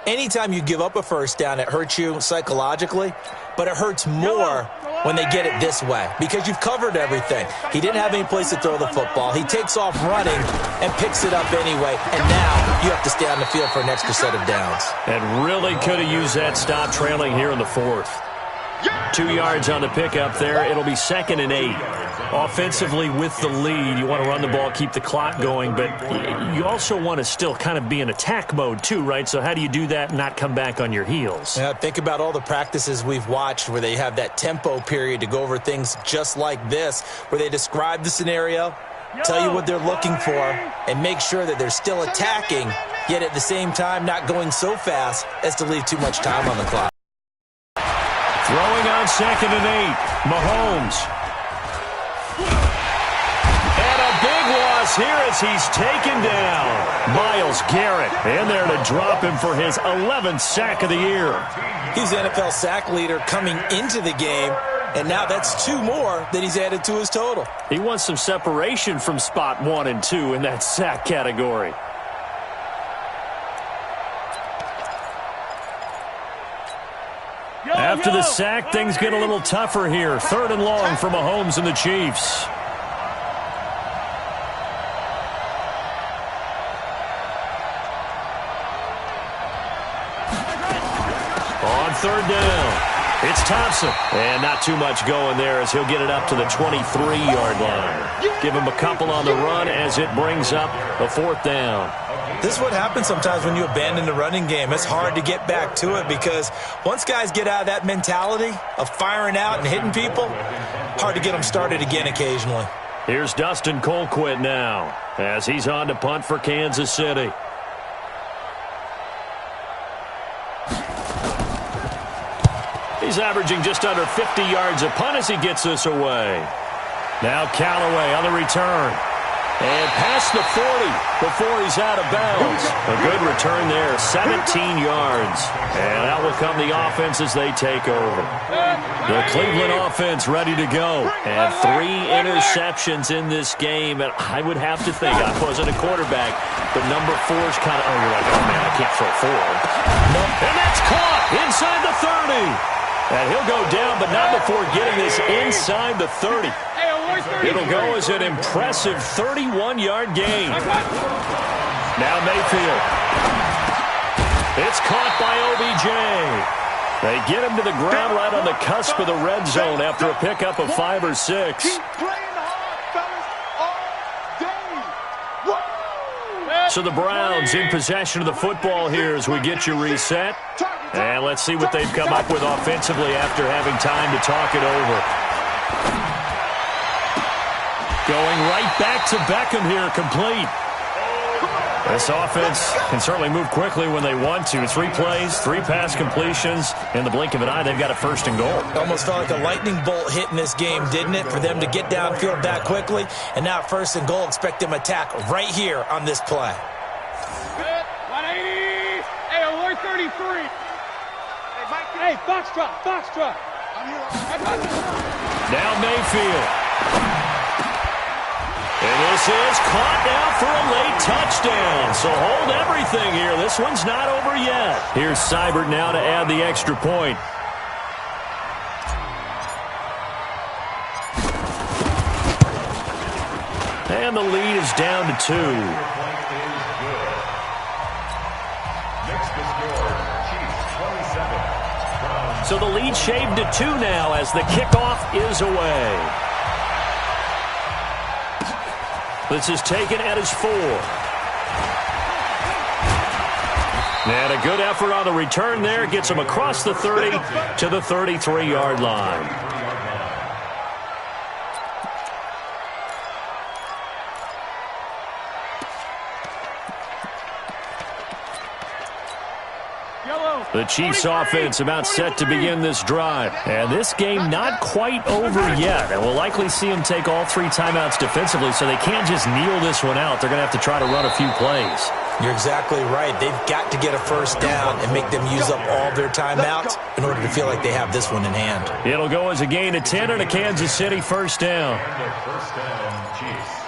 Speaker 4: Anytime you give up a 1st down, it hurts you psychologically, but it hurts more when they get it this way because you've covered everything. He didn't have any place to throw the football. He takes off running and picks it up anyway, and now you have to stay on the field for an extra set of downs.
Speaker 1: And really could have used that stop trailing here in the 4th. 2 yards on the pickup there. It'll be 2nd and 8. Offensively with the lead, you want to run the ball, keep the clock going, but you also want to still kind of be in attack mode too, right? So how do you do that and not come back on your heels?
Speaker 4: Yeah, think about all the practices we've watched where they have that tempo period to go over things just like this, where they describe the scenario, tell you what they're looking for, and make sure that they're still attacking, yet at the same time not going so fast as to leave too much time on the clock.
Speaker 1: Throwing on 2nd and 8, Mahomes. And a big loss here as he's taken down. Myles Garrett in there to drop him for his 11th sack of the year.
Speaker 4: He's the NFL sack leader coming into the game, And now that's 2 more that he's added to his total.
Speaker 1: He wants some separation from spot 1 and 2 in that sack category. After the sack, things get a little tougher here. 3rd and long for Mahomes and the Chiefs. On 3rd down, it's Thompson. And not too much going there as he'll get it up to the 23-yard line. Give him a couple on the run as it brings up a 4th down.
Speaker 4: This is what happens sometimes when you abandon the running game. It's hard to get back to it because once guys get out of that mentality of firing out and hitting people, hard to get them started again occasionally.
Speaker 1: Here's Dustin Colquitt now as he's on to punt for Kansas City. He's averaging just under 50 yards a punt as he gets this away. Now Callaway on the return. And past the 40 before he's out of bounds. A good return there, 17 yards. And out will come the offense as they take over. The Cleveland offense ready to go. And 3 interceptions in this game. And I would have to think, I wasn't a quarterback, but number 4's kind of, you're like, oh man, I can't throw 4. And that's caught inside the 30. And he'll go down, but not before getting this inside the 30. It'll go as an impressive 31-yard gain. Now Mayfield. It's caught by OBJ. They get him to the ground right on the cusp of the red zone after a pickup of 5 or 6.
Speaker 2: Keep playing hard, fellas, all day. Whoa!
Speaker 1: So the Browns in possession of the football here as we get you reset. And let's see what they've come up with offensively after having time to talk it over. Going right back to Beckham here, complete. This offense can certainly move quickly when they want to. 3 plays, 3 pass completions. In the blink of an eye, they've got a 1st and goal.
Speaker 4: Almost felt like a lightning bolt hit in this game, didn't it? For them to get downfield that quickly. And now 1st and goal, expect them to attack right here on this play.
Speaker 3: 180. Hey, alert 33. Hey, box drop.
Speaker 1: Now Mayfield. And this is caught now for a late touchdown. So hold everything here. This one's not over yet. Here's Seibert now to add the extra point. And the lead is down to 2. So the lead shaved to 2 now as the kickoff is away. This is taken at his 4. And a good effort on the return there. Gets him across the 30 to the 33-yard line. The Chiefs offense about set to begin this drive. And this game not quite over yet. And we'll likely see them take all 3 timeouts defensively, so they can't just kneel this one out. They're going to have to try to run a few plays.
Speaker 4: You're exactly right. They've got to get a 1st down and make them use up all their timeouts in order to feel like they have this one in hand.
Speaker 1: It'll go as a gain of 10 and a Kansas City 1st down.
Speaker 5: First down, Chiefs.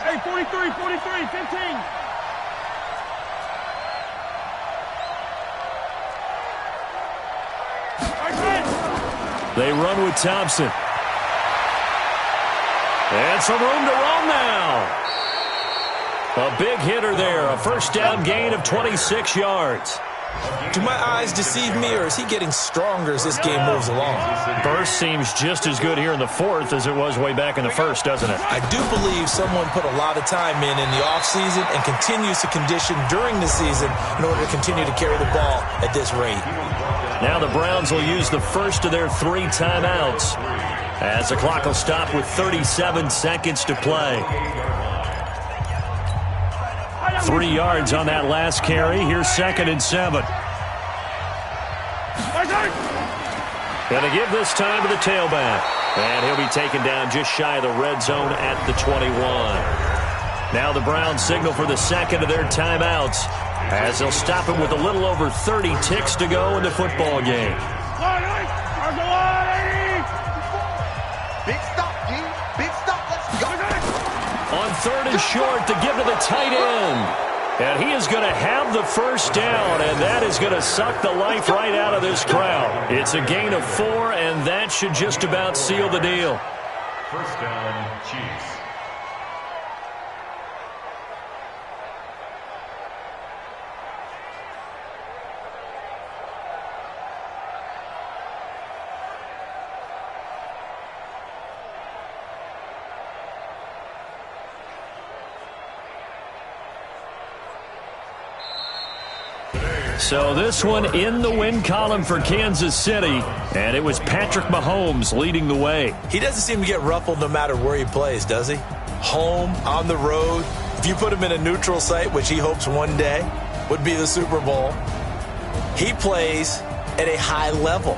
Speaker 3: Hey, 43, 15.
Speaker 1: They run with Thompson. And some room to roam now. A big hitter there. A 1st down gain of 26 yards.
Speaker 4: Do my eyes deceive me, or is he getting stronger as this game moves along?
Speaker 1: Burst seems just as good here in the 4th as it was way back in the 1st, doesn't it?
Speaker 4: I do believe someone put a lot of time in the offseason and continues to condition during the season in order to continue to carry the ball at this rate.
Speaker 1: Now the Browns will use the 1st of their 3 timeouts as the clock will stop with 37 seconds to play. 3 yards on that last carry. Here's 2nd and 7. Going to give this time to the tailback. And he'll be taken down just shy of the red zone at the 21. Now the Browns signal for the second of their timeouts as they'll stop it with a little over 30 ticks to go in the football game.
Speaker 6: Big stop, D. Big stop. Let's go.
Speaker 1: On third and short to give to the tight end. And he is going to have the first down, and that is going to suck the life right out of this crowd. It's a gain of 4, and that should just about seal the deal.
Speaker 5: First down, Chiefs.
Speaker 1: So this one in the win column for Kansas City, and it was Patrick Mahomes leading the way.
Speaker 4: He doesn't seem to get ruffled no matter where he plays, does he? Home, on the road. If you put him in a neutral site, which he hopes one day would be the Super Bowl, he plays at a high level.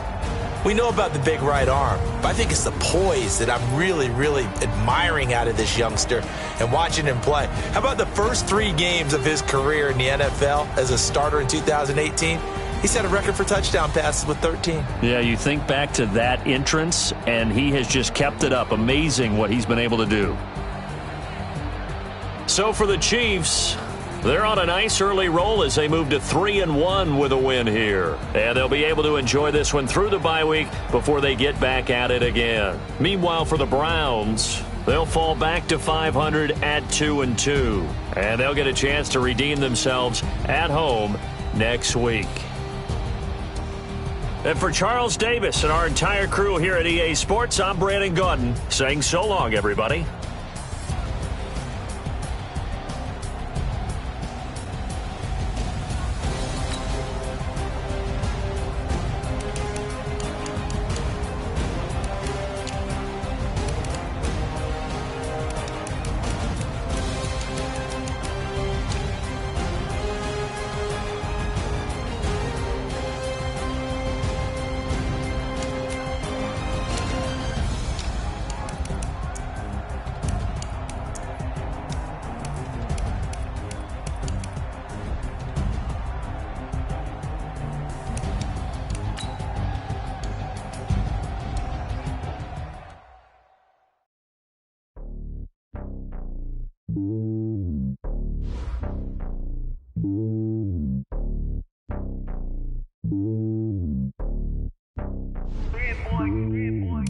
Speaker 4: We know about the big right arm, but I think it's the poise that I'm really, really admiring out of this youngster and watching him play. How about the first 3 games of his career in the NFL as a starter in 2018? He set a record for touchdown passes with 13.
Speaker 1: Yeah, you think back to that entrance, and he has just kept it up. Amazing what he's been able to do. So for the Chiefs, they're on a nice early roll as they move to 3-1 with a win here. And they'll be able to enjoy this one through the bye week before they get back at it again. Meanwhile, for the Browns, they'll fall back to 500 at 2-2. And they'll get a chance to redeem themselves at home next week. And for Charles Davis and our entire crew here at EA Sports, I'm Brandon Gaudin saying so long, everybody.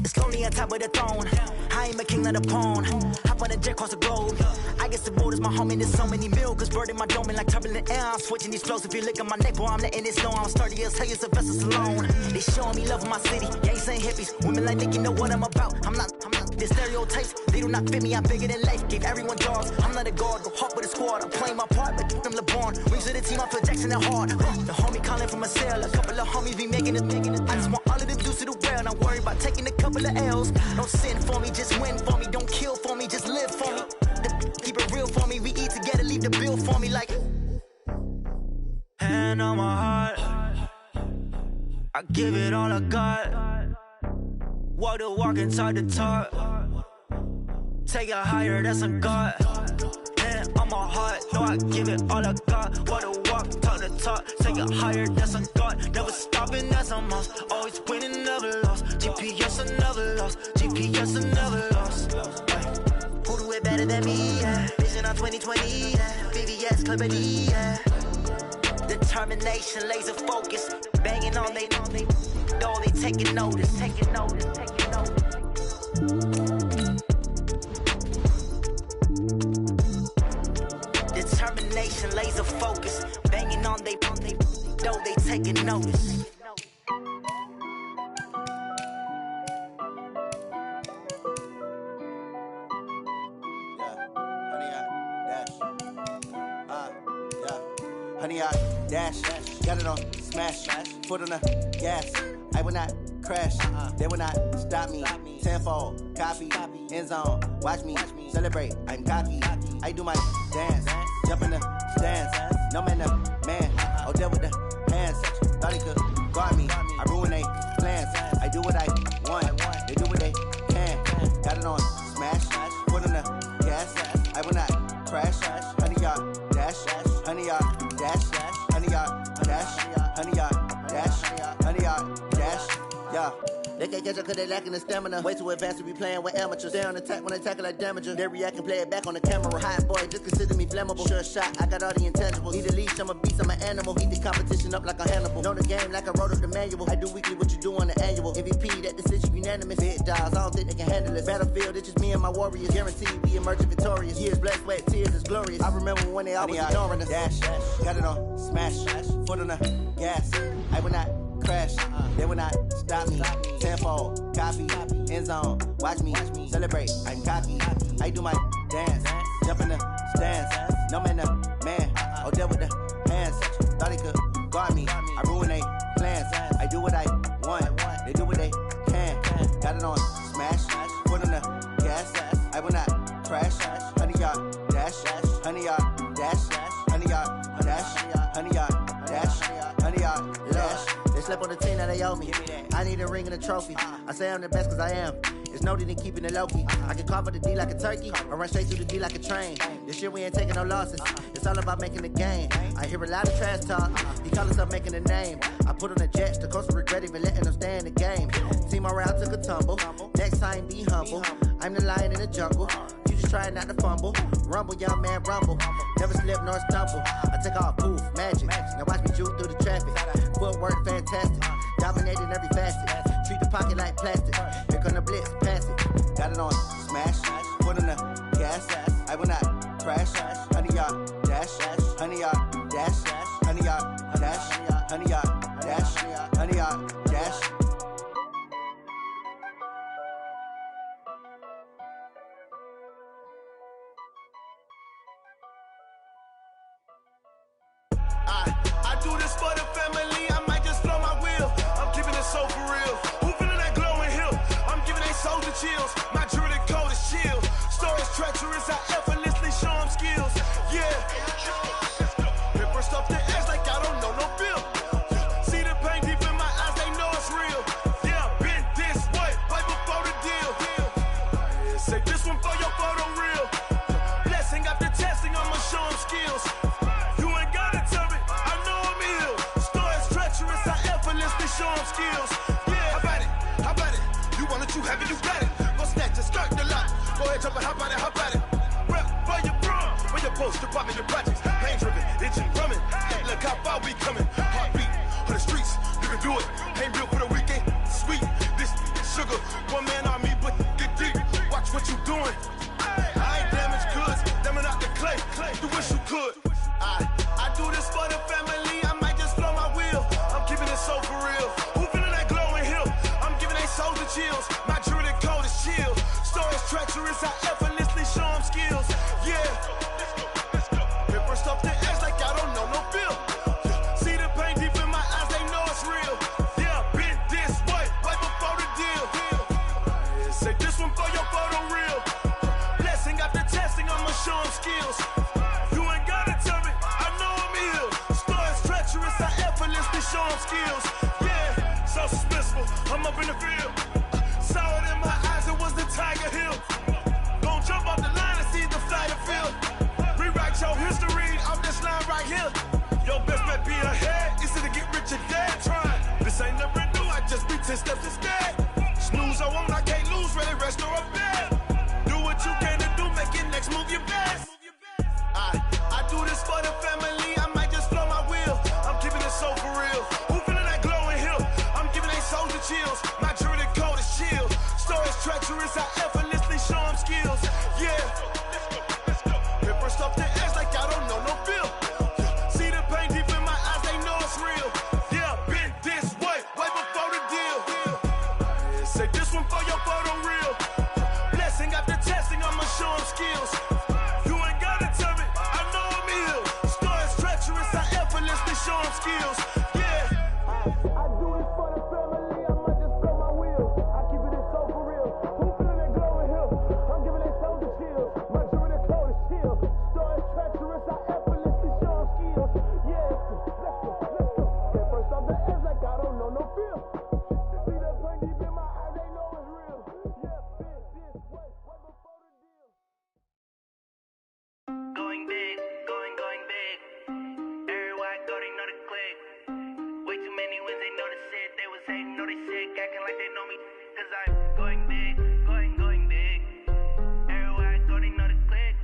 Speaker 7: It's lonely on top of the throne. I ain't a king of the pawn. Hop on a jet across the globe. I guess the road is my home and there's so many milkers burning my dome like turbulent air. I'm switching these flows. If you look at my neck, boy, I'm letting it slow. I'm sturdy as hell, it's a vessel alone. They showing me love in my city. Gangs ain't hippies. Women like Nick, you know what I'm about. I'm not. The stereotypes, they do not fit me. I'm bigger than life. Gave everyone jobs. I'm not a guard. Go hard with a squad. I'm playing my part, but I'm LeBron. Wings of the team, I feel Jackson and hard. The homie calling from a cell. A couple of homies be making it. I just want all of them dudes to the well. Not worry about taking a couple of L's. Don't sin for me, just win for me. Don't kill for me, just live for me. Keep it real for me. We eat together, leave the bill for me like. Hand on my heart. I give it all I got. Walk the walk and talk the talk. Take it higher, that's a God. Hand on my heart, no, I give it all I got. Walk the walk, talk the talk. Take it higher, that's a God. Never stopping, that's a must. Always winning, never lost. GPS, I never lost. GPS, I never lost. Who do it better than me? Yeah. Vision on 2020. Yeah. VVS, Clippity. Yeah. Determination, laser focus. Banging on they door, they taking notice. Taking notice, taking notice. Determination, laser focus. Banging on they door, they taking notice.
Speaker 6: Honey, I dash, got it on smash, foot on the gas. I will not crash, they will not stop me. Tenfold, copy, end zone, watch me celebrate. I'm cocky, I do my dance, jump in the stands. No man, oh there with the hands. Thought he could guard me, I ruin they plans. I do what I want, they do what they can. Got it on smash, foot on the gas. I will not crash, 100 yard dash, 100 yard dash, 100 yard dash, 100 yard dash, 100 yard dash, yeah. They can't catch up cause they lacking the stamina. Way too advanced to be playing with amateurs. Stay on attack when they tackle like damager. They react and play it back on the camera. Hot boy, just consider me flammable. Sure shot, I got all the intangibles. Need a leash, I'm a beast, I'm an animal. Eat the competition up like a Hannibal. Know the game like I wrote up the manual. I do weekly what you do on the annual. MVP, that decision unanimous. Big dogs, I don't think they can handle it. Battlefield, it's just me and my warriors. Guaranteed we emerging victorious. Years, blood, sweat, tears, is glorious. I remember when they always ignoring us. Dash, got it on, smash, foot on the gas. I will not crash, they will not stop me. Tenfold, copy, end zone, watch me celebrate. I'm cocky, I do my dance, jump in the stands. No man, the man, oh, deal with the hands. Thought he could guard me, I ruin they plans. I do what I want, they do what they can. Got it on, smash, foot on the gas. I will not crash, 100 yard dash, 100 yard dash, 100 yard dash, 100 yard dash, 100 yard dash. They slept on the team that they owe me. I need a ring and a trophy. I say I'm the best cause I am. It's noted in keeping it low-key. I can carve up the D like a turkey or run straight through the D like a train. This year we ain't taking no losses. It's all about making the game. I hear a lot of trash talk. He call himself making a name. I put on the Jets. The coach will regret even letting them stay in the game. Team morale took a tumble. Next time be humble. I'm the lion in the jungle. You just try not to fumble. Rumble, young man, rumble. Never slip nor stumble. I take off, poof, magic. Now watch me juke through the traffic. Footwork fantastic. Dominating every facet. Treat the pocket like plastic. Here come the blitz, pass it. Got it on, smash. Foot on the gas. I will not crash. 100 yard dash. 100 yard dash. 100 yard dash. 100 yard dash. 100 yard dash.
Speaker 8: I do this for the family, I might just blow my wheel. I'm keeping it so for real. Who feeling that glowing hill? I'm giving they soldier chills. My jewelry code is chill. Stories treacherous, I effortlessly show them skills. Yeah. Paper stuff the edge like I don't know no bill. See the pain deep in my eyes, they know it's real. Yeah, been this way, right before the deal. Say this one for your photo real. Blessing after testing, I'ma show them skills. Show them skills. Yeah, how about it? You want it, you have it, you got it. Go snatch it, skirt the lot. Go ahead, jump it, how about it? Rep for your bro, where your post, department, your projects. Pain driven, itching, drumming. Hey, look how far we coming. Heartbeat on the streets, you can do it. Ain't built for the weekend, sweet. This sugar, one man army, but get deep. Watch what you doing. I ain't damaged goods, damn out the clay. You wish you could. I do this for the family, I might just blow my wheel. I'm keeping it so for real. Who feeling that glowing hill? I'm giving they soldier chills. My jewelry code is chill. Stories treacherous, I effortlessly show them skills. Yeah. Paper stuff the edge like I don't know no bill. See the pain deep in my eyes, they know it's real. Yeah, been this way, right before the deal. Say this one for your photo real. Blessing after testing, I'ma show them skills. You ain't gotta tell me, I know I'm ill. Stories treacherous, I effortlessly show them skills. Yeah, so suspenseful, I'm up in the field. Saw it in my eyes, it was the Tiger Hill. Gon' jump off the line and see the flight of field. Rewrite your history off this line right here. Your best bet be ahead, easy to get rich or dead. Trying, this ain't never new, I just be 10 steps instead. Snooze I won't, I can't lose, ready, rest or a bed. Do what you can to do, make it next move your best. I do this for the family, I might just blow my wheel. I'm keeping it so for real. Who feeling that glowing hill? I'm giving they soldier chills. My jewelry code is chill. Stories treacherous, I effortlessly show them skills. Yeah. Paper stuff the edge like I don't know no bill. See the pain deep in my eyes, they know it's real. Yeah, been this way, right before the deal. Say this one for your photo real. Blessing after testing, I'ma show them skills. You ain't gotta tell me, I know I'm ill. Stories treacherous, I effortlessly show them skills.
Speaker 7: they was hating, know they sick, acting like they know me. Cause I'm going big, going big. Everywhere I go, they know the click.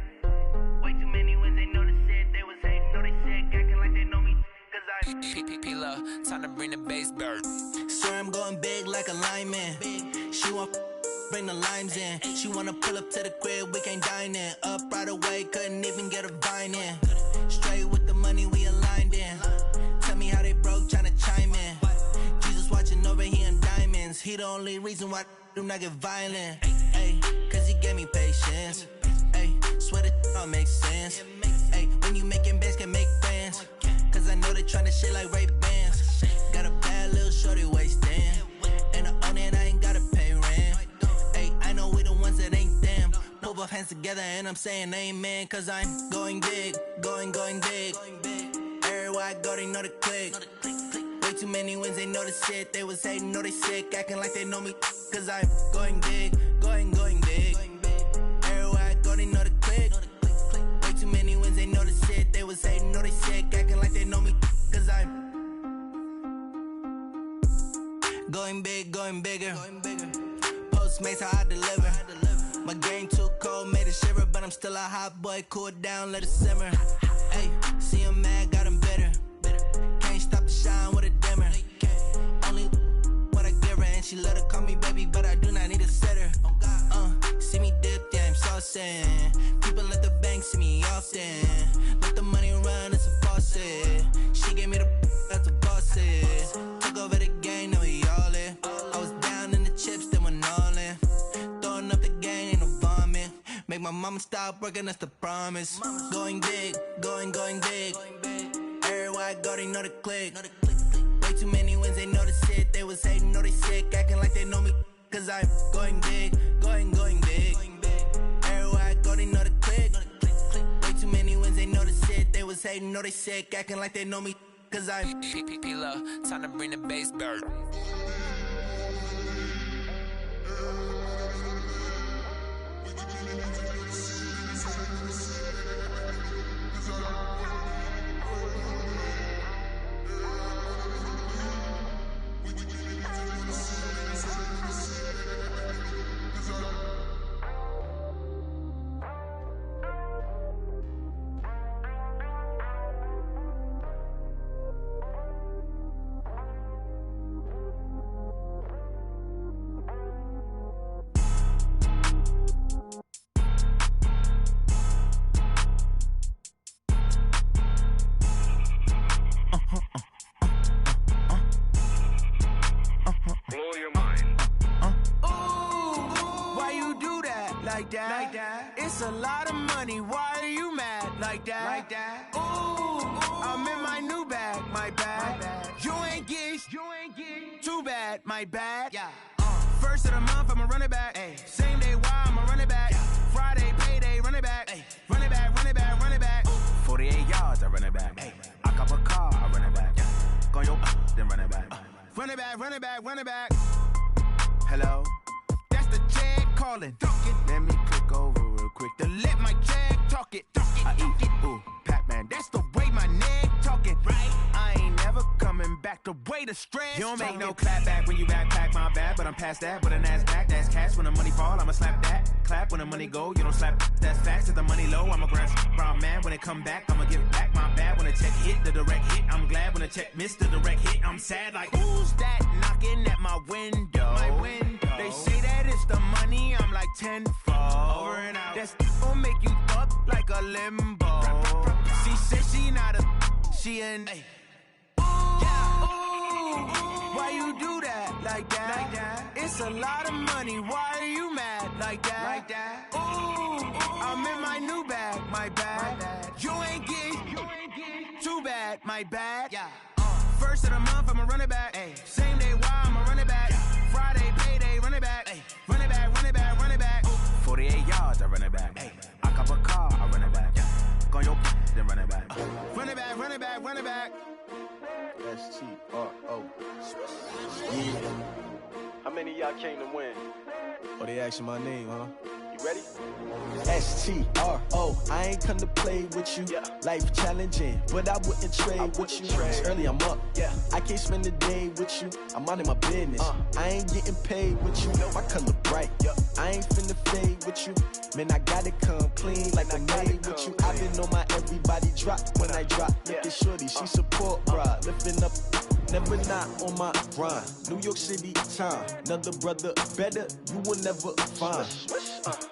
Speaker 7: Way too many wins, they know the shit. They was hating, know they sick, acting like they know me. Cause I'm
Speaker 9: P-P-P-Love, time to bring the bass bird.
Speaker 7: Swear I'm going big like a lineman. She want bring the limes in. She wanna pull up to the crib, we can't dine in. Up right away, couldn't even get a vine in. Straight with the money, we aligned in. Tell me how they broke, tryna chime in. Jesus watching over here in diamonds. He the only reason why I do not get violent. Ay, cause he gave me patience. Ay, swear that all makes sense. Ay, when you making bands, can make friends. Cause I know they tryna shit like Ray-Bans. Got a bad little shorty wasting. And I own it, I ain't gotta pay rent. Ay, I know we the ones that ain't them. Put both hands together and I'm saying amen. Cause I'm going big, going big. Everywhere I go, they know the click. Way too many wins, they know the shit. They was hating, know they sick, acting like they know me. Cause I'm going big, going big. Everywhere I go, they know the click. Way too many wins, they know the shit. They was hating, know they sick, acting like they know me. Cause I'm going big, going bigger. Postmates how I deliver. My game too cold, made it shiver, but I'm still a hot boy. Cool it down, let it simmer. Hey, see him mad, got him bitter. Can't stop the shine with a dimmer. Only what I give her, and she let her call me baby, but I do not need a sitter. See me dip, yeah, I'm saucing. People at the bank see me often. Let the money run, it's a faucet. She gave me the that's a boss it. Took over the game, now we all in. I was down in the chips, then went all in. Throwing up the game, ain't no vomit. Make my mama stop working, that's the promise. Going big, going big. Everywhere I go, they know the click. Way too many wins, they know the shit. They was hating, know they sick, acting like they know me. Cause I'm going big, going big. Everywhere I go, they know the click. Way too many wins, they know the shit. They was hating, know they sick, acting like they know me. Cause I'm
Speaker 9: P-P-P-Love, time to bring the bass bird.
Speaker 7: It's a lot of money, why are you mad like that? Ooh, I'm in my new bag, my bad. You ain't get too bad, my bad. Yeah. First of the month, I'ma run it back. Ay. Same day, why I'ma run it back. Friday, payday, run it back. Ay. Run it back, run it back, run it back. 48 yards, I run it back. Ay. I cop a car, I run it back. Go your then run it back. Run it back, run it back, run it back. Hello? That's the check calling. Let me click over real quick to let my check talk it. I eat it, ooh, Pac-Man. That's the way my neck talking. Right? I ain't never coming back the way the stress. You don't make no clap back when you backpack, my bad, but I'm past that. With a NASDAQ, that's cash. When the money fall, I'ma slap that. Clap when the money go, you don't slap. That's facts. If the money low, I'ma grab brown man. When it come back, I'ma give back my bad. When the check hit, the direct hit. I'm glad when the check missed the direct hit. I'm sad like, who's that knocking at my window? My window. They say that it's the money, I'm like tenfold. Over and out. That's gon' make you up like a limbo. She said she not a, she an. Ay. Ooh, yeah. Ooh, why you do that like that? It's a lot of money, why are you mad like that? Ooh, I'm in my new bag, my bad. You ain't get too bad, my bad. Yeah. First of the month, I'ma run it back. Ay. Same day, why I'ma run it back. Friday, payday, run it back. Ay. Run it back, run it back, run it back. 48 yards, I run it back. Ay. I cop a car, I run it back. Go your then run it back. Run it back, run it back, run it back.
Speaker 2: S-T-R-O. Yeah. How many of y'all came to win? Oh, they asking my name, huh? You ready?
Speaker 10: S-T-R-O. I ain't come to play with you.
Speaker 2: Yeah.
Speaker 10: Life challenging, but I wouldn't trade with you. It's early, I'm up.
Speaker 2: Yeah.
Speaker 10: I can't spend the day
Speaker 2: day with you, I'm minding my business. I ain't getting paid with you, my color bright. I ain't finna fade with you, man, I gotta come clean like I made with you. I been on my everybody drop when I drop. Look at shorty, she support, bruh. Lifting up, never not on my grind. New York City time, another brother better, you will never find.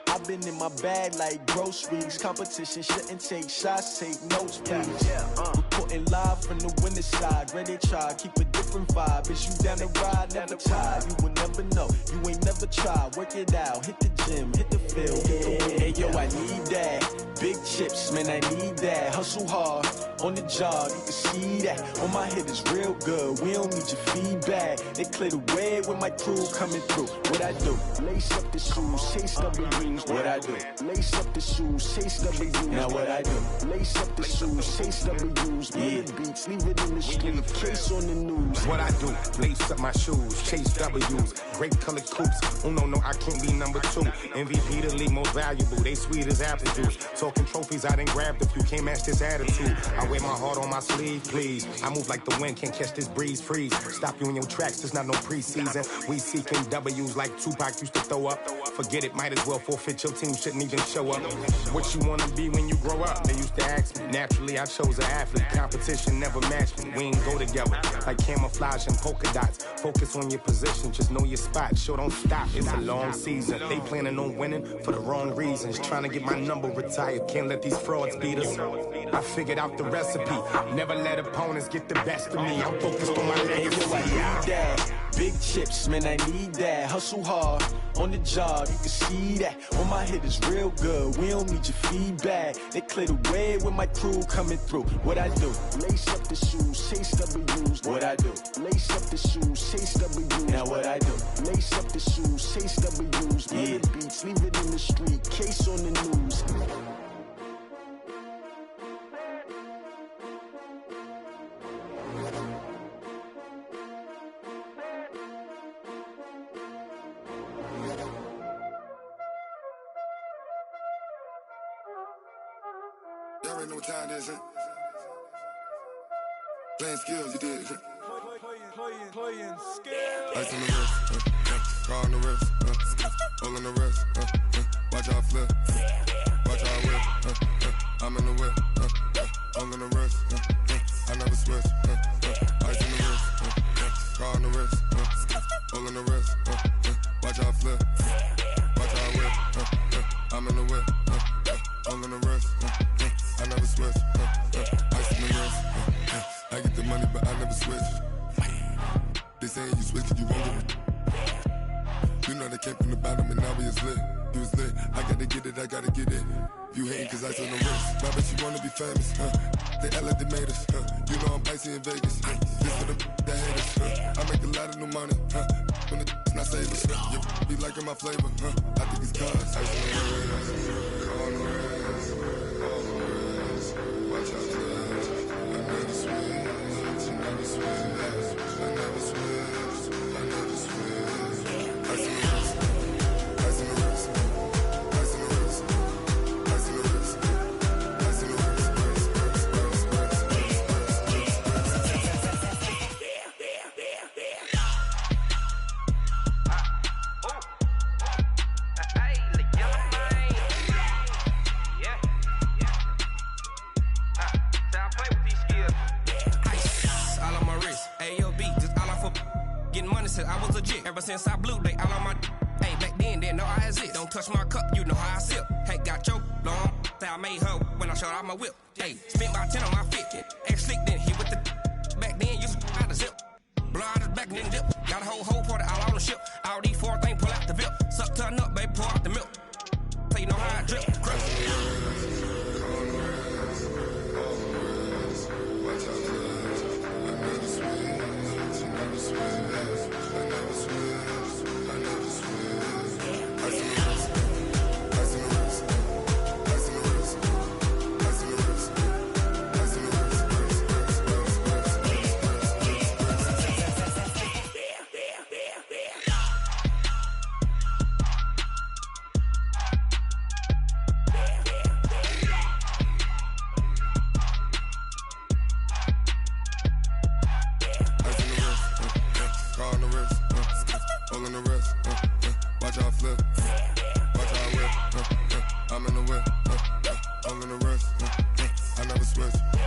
Speaker 2: I've been in my bag like groceries. Competition shouldn't take shots, take notes, please. Reporting live from the winning side. Ready to try, keep a different vibe. Is you down the ride, never tired. You will never know, you ain't never tried. Work it out, hit the gym, hit the field, hit the win. Hey yo, I need that. Big chips, man, I need that. Hustle hard, on the job, you can see that. On my head is real good, we don't need your feedback. They clear the way with my crew coming through. What I do? Lace up the shoes, chase W's. What I do? Lace up the shoes, chase W's. Now what I do? Lace up the shoes, chase W's. Million beats, leave it in the street, case on the news.
Speaker 10: What I do? Lace up my shoes, chase W's. Great colored coops. Oh no, I can't be number 2. MVP the league most valuable. They sweet as apple juice. Talking trophies, I done grabbed a few. Can't match this attitude. I wear my heart on my sleeve, please. I move like the wind, can't catch this breeze, freeze. Stop you in your tracks, there's not no preseason. We seeking W's like Tupac used to throw up. Forget it, might as well forfeit. Your team shouldn't even show up. What you wanna be when you grow up? They used to ask me. Naturally, I chose an athlete. Competition never matched me. We ain't go together like camouflage and polka dots. Focus on your position, just know your spot. Sure, don't stop. It's a long season. They planning on winning for the wrong reasons. Trying to get my number retired. Can't let these frauds beat us. I figured out the recipe. Never let opponents get the best of me. I'm focused on my legacy.
Speaker 2: I need that. Big chips, man, I need that. Hustle hard, on the job, you can see that. On my head is real good, we don't need your feedback. They clear the way with my crew coming through. What I do? Lace up the shoes, chase W's. What I do? Lace up the shoes, chase W's. Now what I do? Lace up the shoes, chase W's. Million beats, leave it in the street, case on the news.
Speaker 8: Y'all already know what time it is, huh? Playing skills, you did.
Speaker 2: Playing skills.
Speaker 8: Ice on the wrist, car on the wrist, all on the wrist, watch out flip, watch out whip, I'm in the whip, all on the wrist, I never switch, ice on the wrist, car on the wrist, all on the wrist, watch out flip, watch out whip, I'm in the whip, all on the wrist, I never switch, ice on the wrist, I get the money but I never switch. They saying you switch it, you won't get it. You know they came from the bottom and now we is lit. You was lit, I gotta get it, I gotta get it. You hating cause ice on the wrist. Why bet you wanna be famous, They act like they made us, You know I'm icy in Vegas, This for the that hate us, I make a lot of new money, When the not save us, You be liking my flavor, I think it's cause ice on the wrist, on the wrist, on the wrist. Watch out for this, I never switch, I never switch, I never switch, I never switch. Ice on the wrist, ice on the wrist, ice on the wrist, ice on the wrist, ice on the wrist,
Speaker 11: I was legit. Ever since I blew, they all on my hey, back then, didn't know I exist. Don't touch my cup, you know how I sip. Hey, got your long, say I made her when I showed out my whip. Hey, spent about 10 on my fit. Ex-slick, then hit with the back then, used to out the zip. Blow out his back, then dip. Got a whole party all on the ship. All these 4 things, pull out the VIP. Suck, turn up, baby, pour out the milk. So you know how I drip.
Speaker 12: all in the rest. Watch how I flip, watch how I whip. I'm in the whip, all in the rest. I never switch.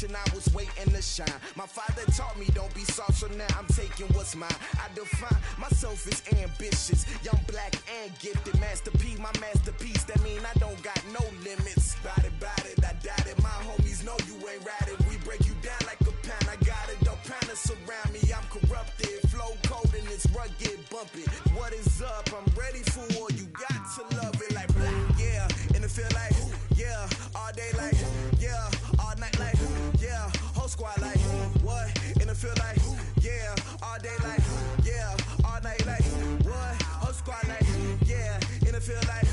Speaker 13: I was waiting to shine. My father taught me don't be soft, so now I'm taking what's mine. I define myself as ambitious, young, black, and gifted. Masterpiece, my masterpiece. That mean I don't got no limits. Bout it, I doubt it. My homies know you ain't ratted. We break you down like a pound. I got it, don't pound us around me. I'm corrupted, flow cold and it's rugged, bumpy. What is up? I'm ready for war. You got to love it like black, yeah. And it feel like, yeah, all day like, yeah, all night like, yeah, whole squad like, what? And it feel like, yeah, all day like, yeah, all night like, what? Whole squad like, yeah, and it feel like,